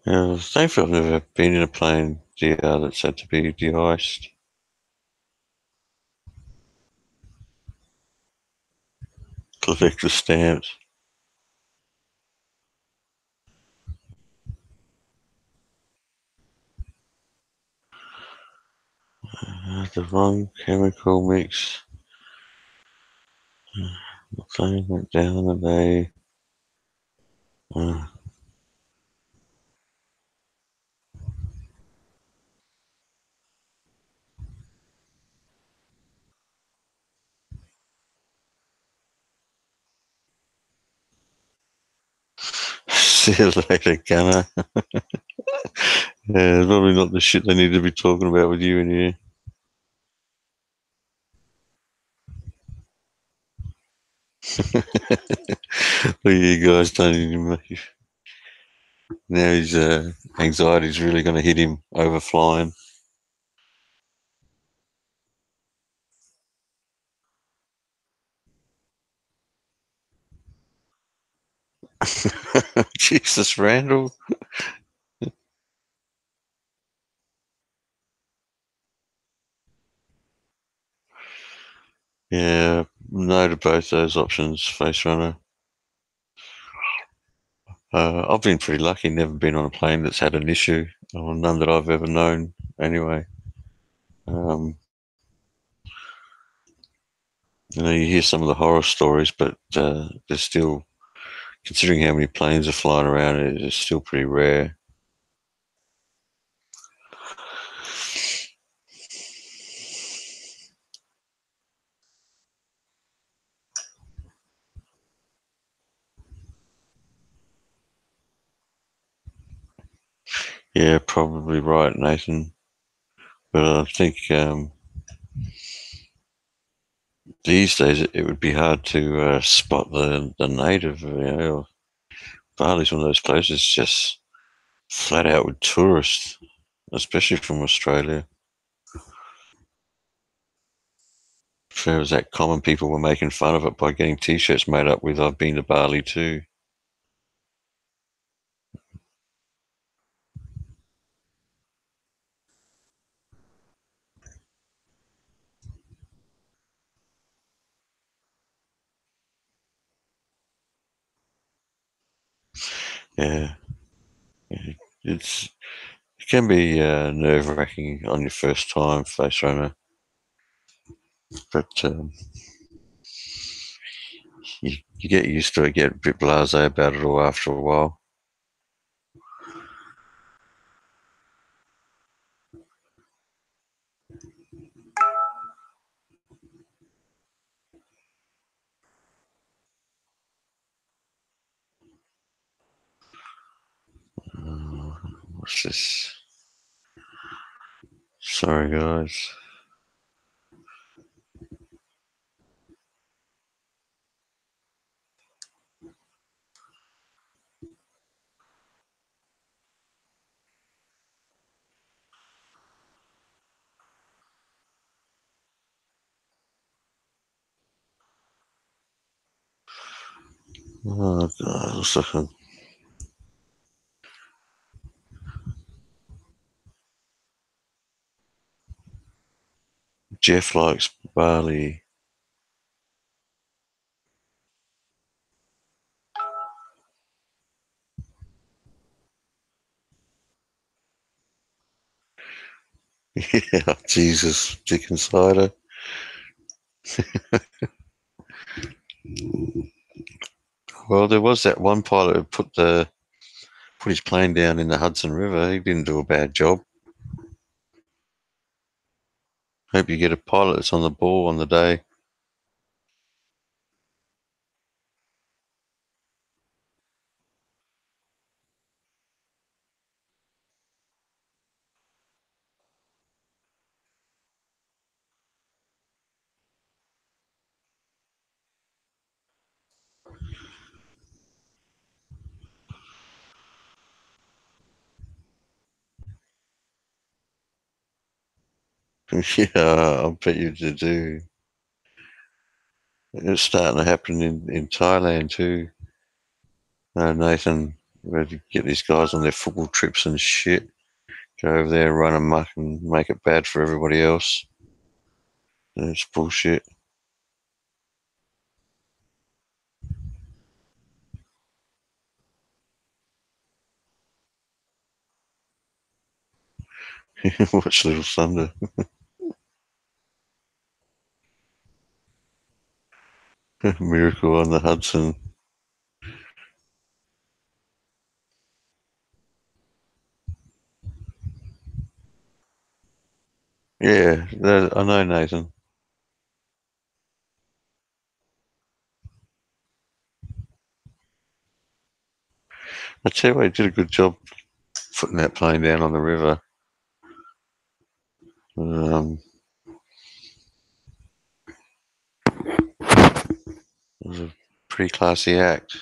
A: Thankfully, I've never been in a plane that's had to be de-iced. Collector stamps. The wrong chemical mix. The plane went down and they. See you later, Gunner. Yeah, probably not the shit they need to be talking about with you in here. Look, you guys don't even. Now his anxiety's really going to hit him overflying. Jesus, Randall. Yeah, no to both those options, Face Runner. I've been pretty lucky, never been on a plane that's had an issue, or none that I've ever known, anyway. You hear some of the horror stories, but there's still, considering how many planes are flying around, it's still pretty rare. Yeah, probably right, Nathan. But I think these days it would be hard to spot the native. Bali's one of those places just flat out with tourists, especially from Australia. If it was that common, people were making fun of it by getting T-shirts made up with "I've been to Bali too." Yeah, yeah. It can be nerve wracking on your first time face runner, but you get used to it, get a bit blasé about it all after a while. What's this? Sorry, guys. Oh, God, looks like Jeff likes Bali. Yeah, Jesus, chicken cider. Well, there was that one pilot who put his plane down in the Hudson River. He didn't do a bad job. Hope you get a pilot that's on the ball on the day. Yeah, I bet you do. It's starting to happen in Thailand too. Nathan, where you get these guys on their football trips and shit, go over there and run amok and make it bad for everybody else. It's bullshit. Watch Little Thunder. Miracle on the Hudson. Yeah, I know Nathan. I tell you what, he did a good job putting that plane down on the river. Um, it was a pretty classy act.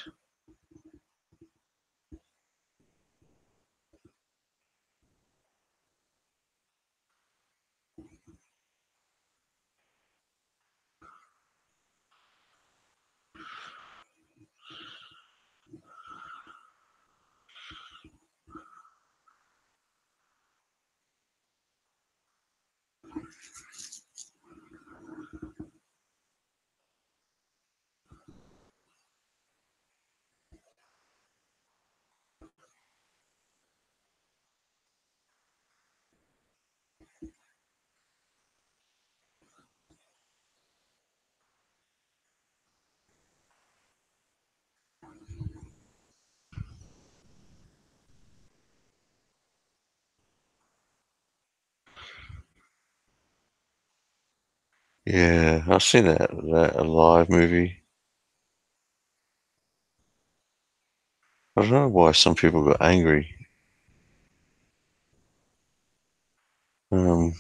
A: Yeah, I've seen that a live movie. I don't know why some people got angry. Um,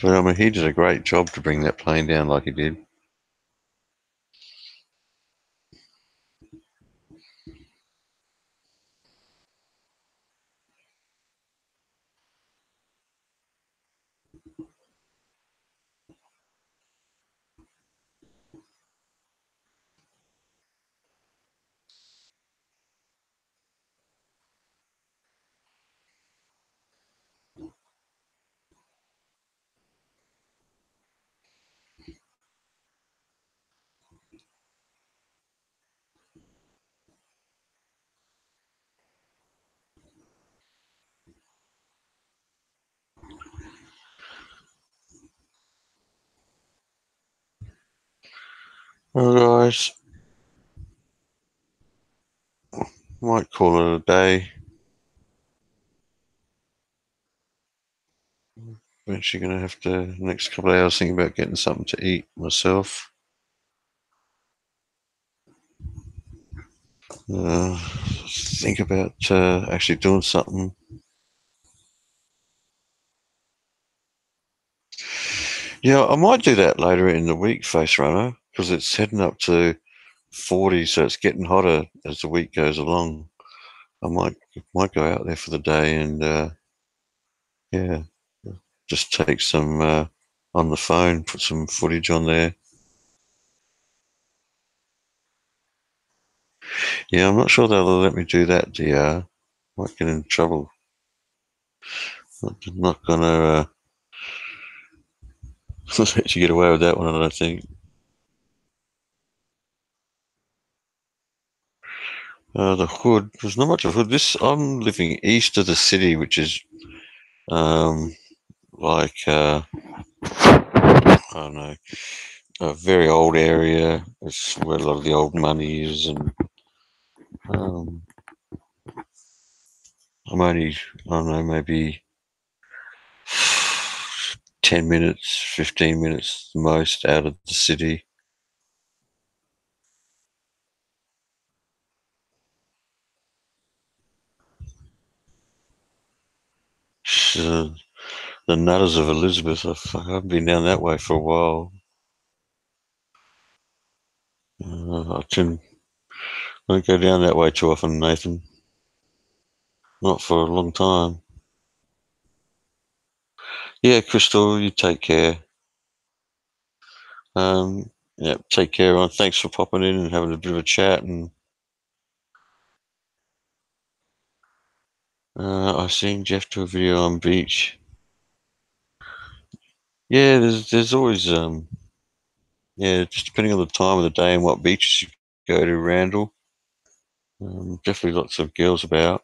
A: but I mean, he did a great job to bring that plane down like he did. Well, guys, might call it a day. Eventually, going to have to next couple of hours think about getting something to eat myself. Uh, think about actually doing something. Yeah, I might do that later in the week, Face Runner, because it's heading up to 40, so it's getting hotter as the week goes along. I might go out there for the day and yeah, just take some on the phone, put some footage on there. Yeah, I'm not sure they'll let me do that, DR. Might get in trouble. I'm not gonna let you get away with that one, I don't think. The hood, there's not much of a hood. I'm living east of the city, which is um, like I don't know, a very old area. It's where a lot of the old money is, and um, I'm only, I don't know, maybe 10 minutes, 15 minutes the most out of the city. Uh, the Nutters of Elizabeth. I've been down that way for a while. I don't go down that way too often, Nathan. Not for a long time. Yeah, Crystal, you take care. Yeah, take care, everyone. Thanks for popping in and having a bit of a chat. And I seen Jeff do a video on beach. Yeah, there's always yeah, just depending on the time of the day and what beaches you go to, Randall. Definitely lots of girls about,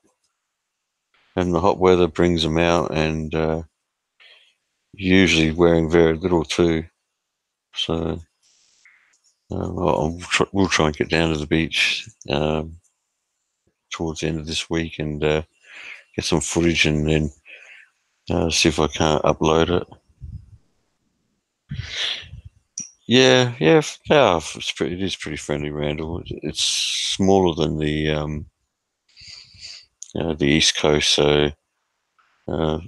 A: and the hot weather brings them out, and usually wearing very little too. So we'll try and get down to the beach towards the end of this week and get some footage, and then see if I can't upload it. Yeah, it is pretty friendly, Randall. It's smaller than the East Coast, so uh,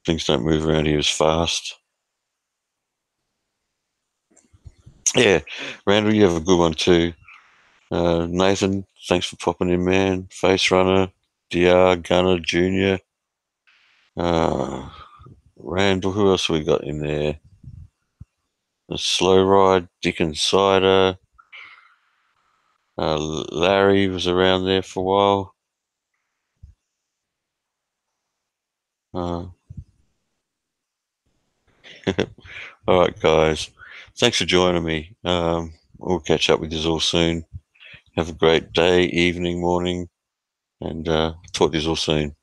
A: things don't move around here as fast. Yeah, Randall, you have a good one too. Nathan, thanks for popping in, man. Face Runner, DR, Gunner, Junior, uh, Randall, who else we got in there? The Slow Ride, Dick and Cider, Larry was around there for a while. Uh, all right, guys. Thanks for joining me. We'll catch up with you all soon. Have a great day, evening, morning, and talk to you all soon.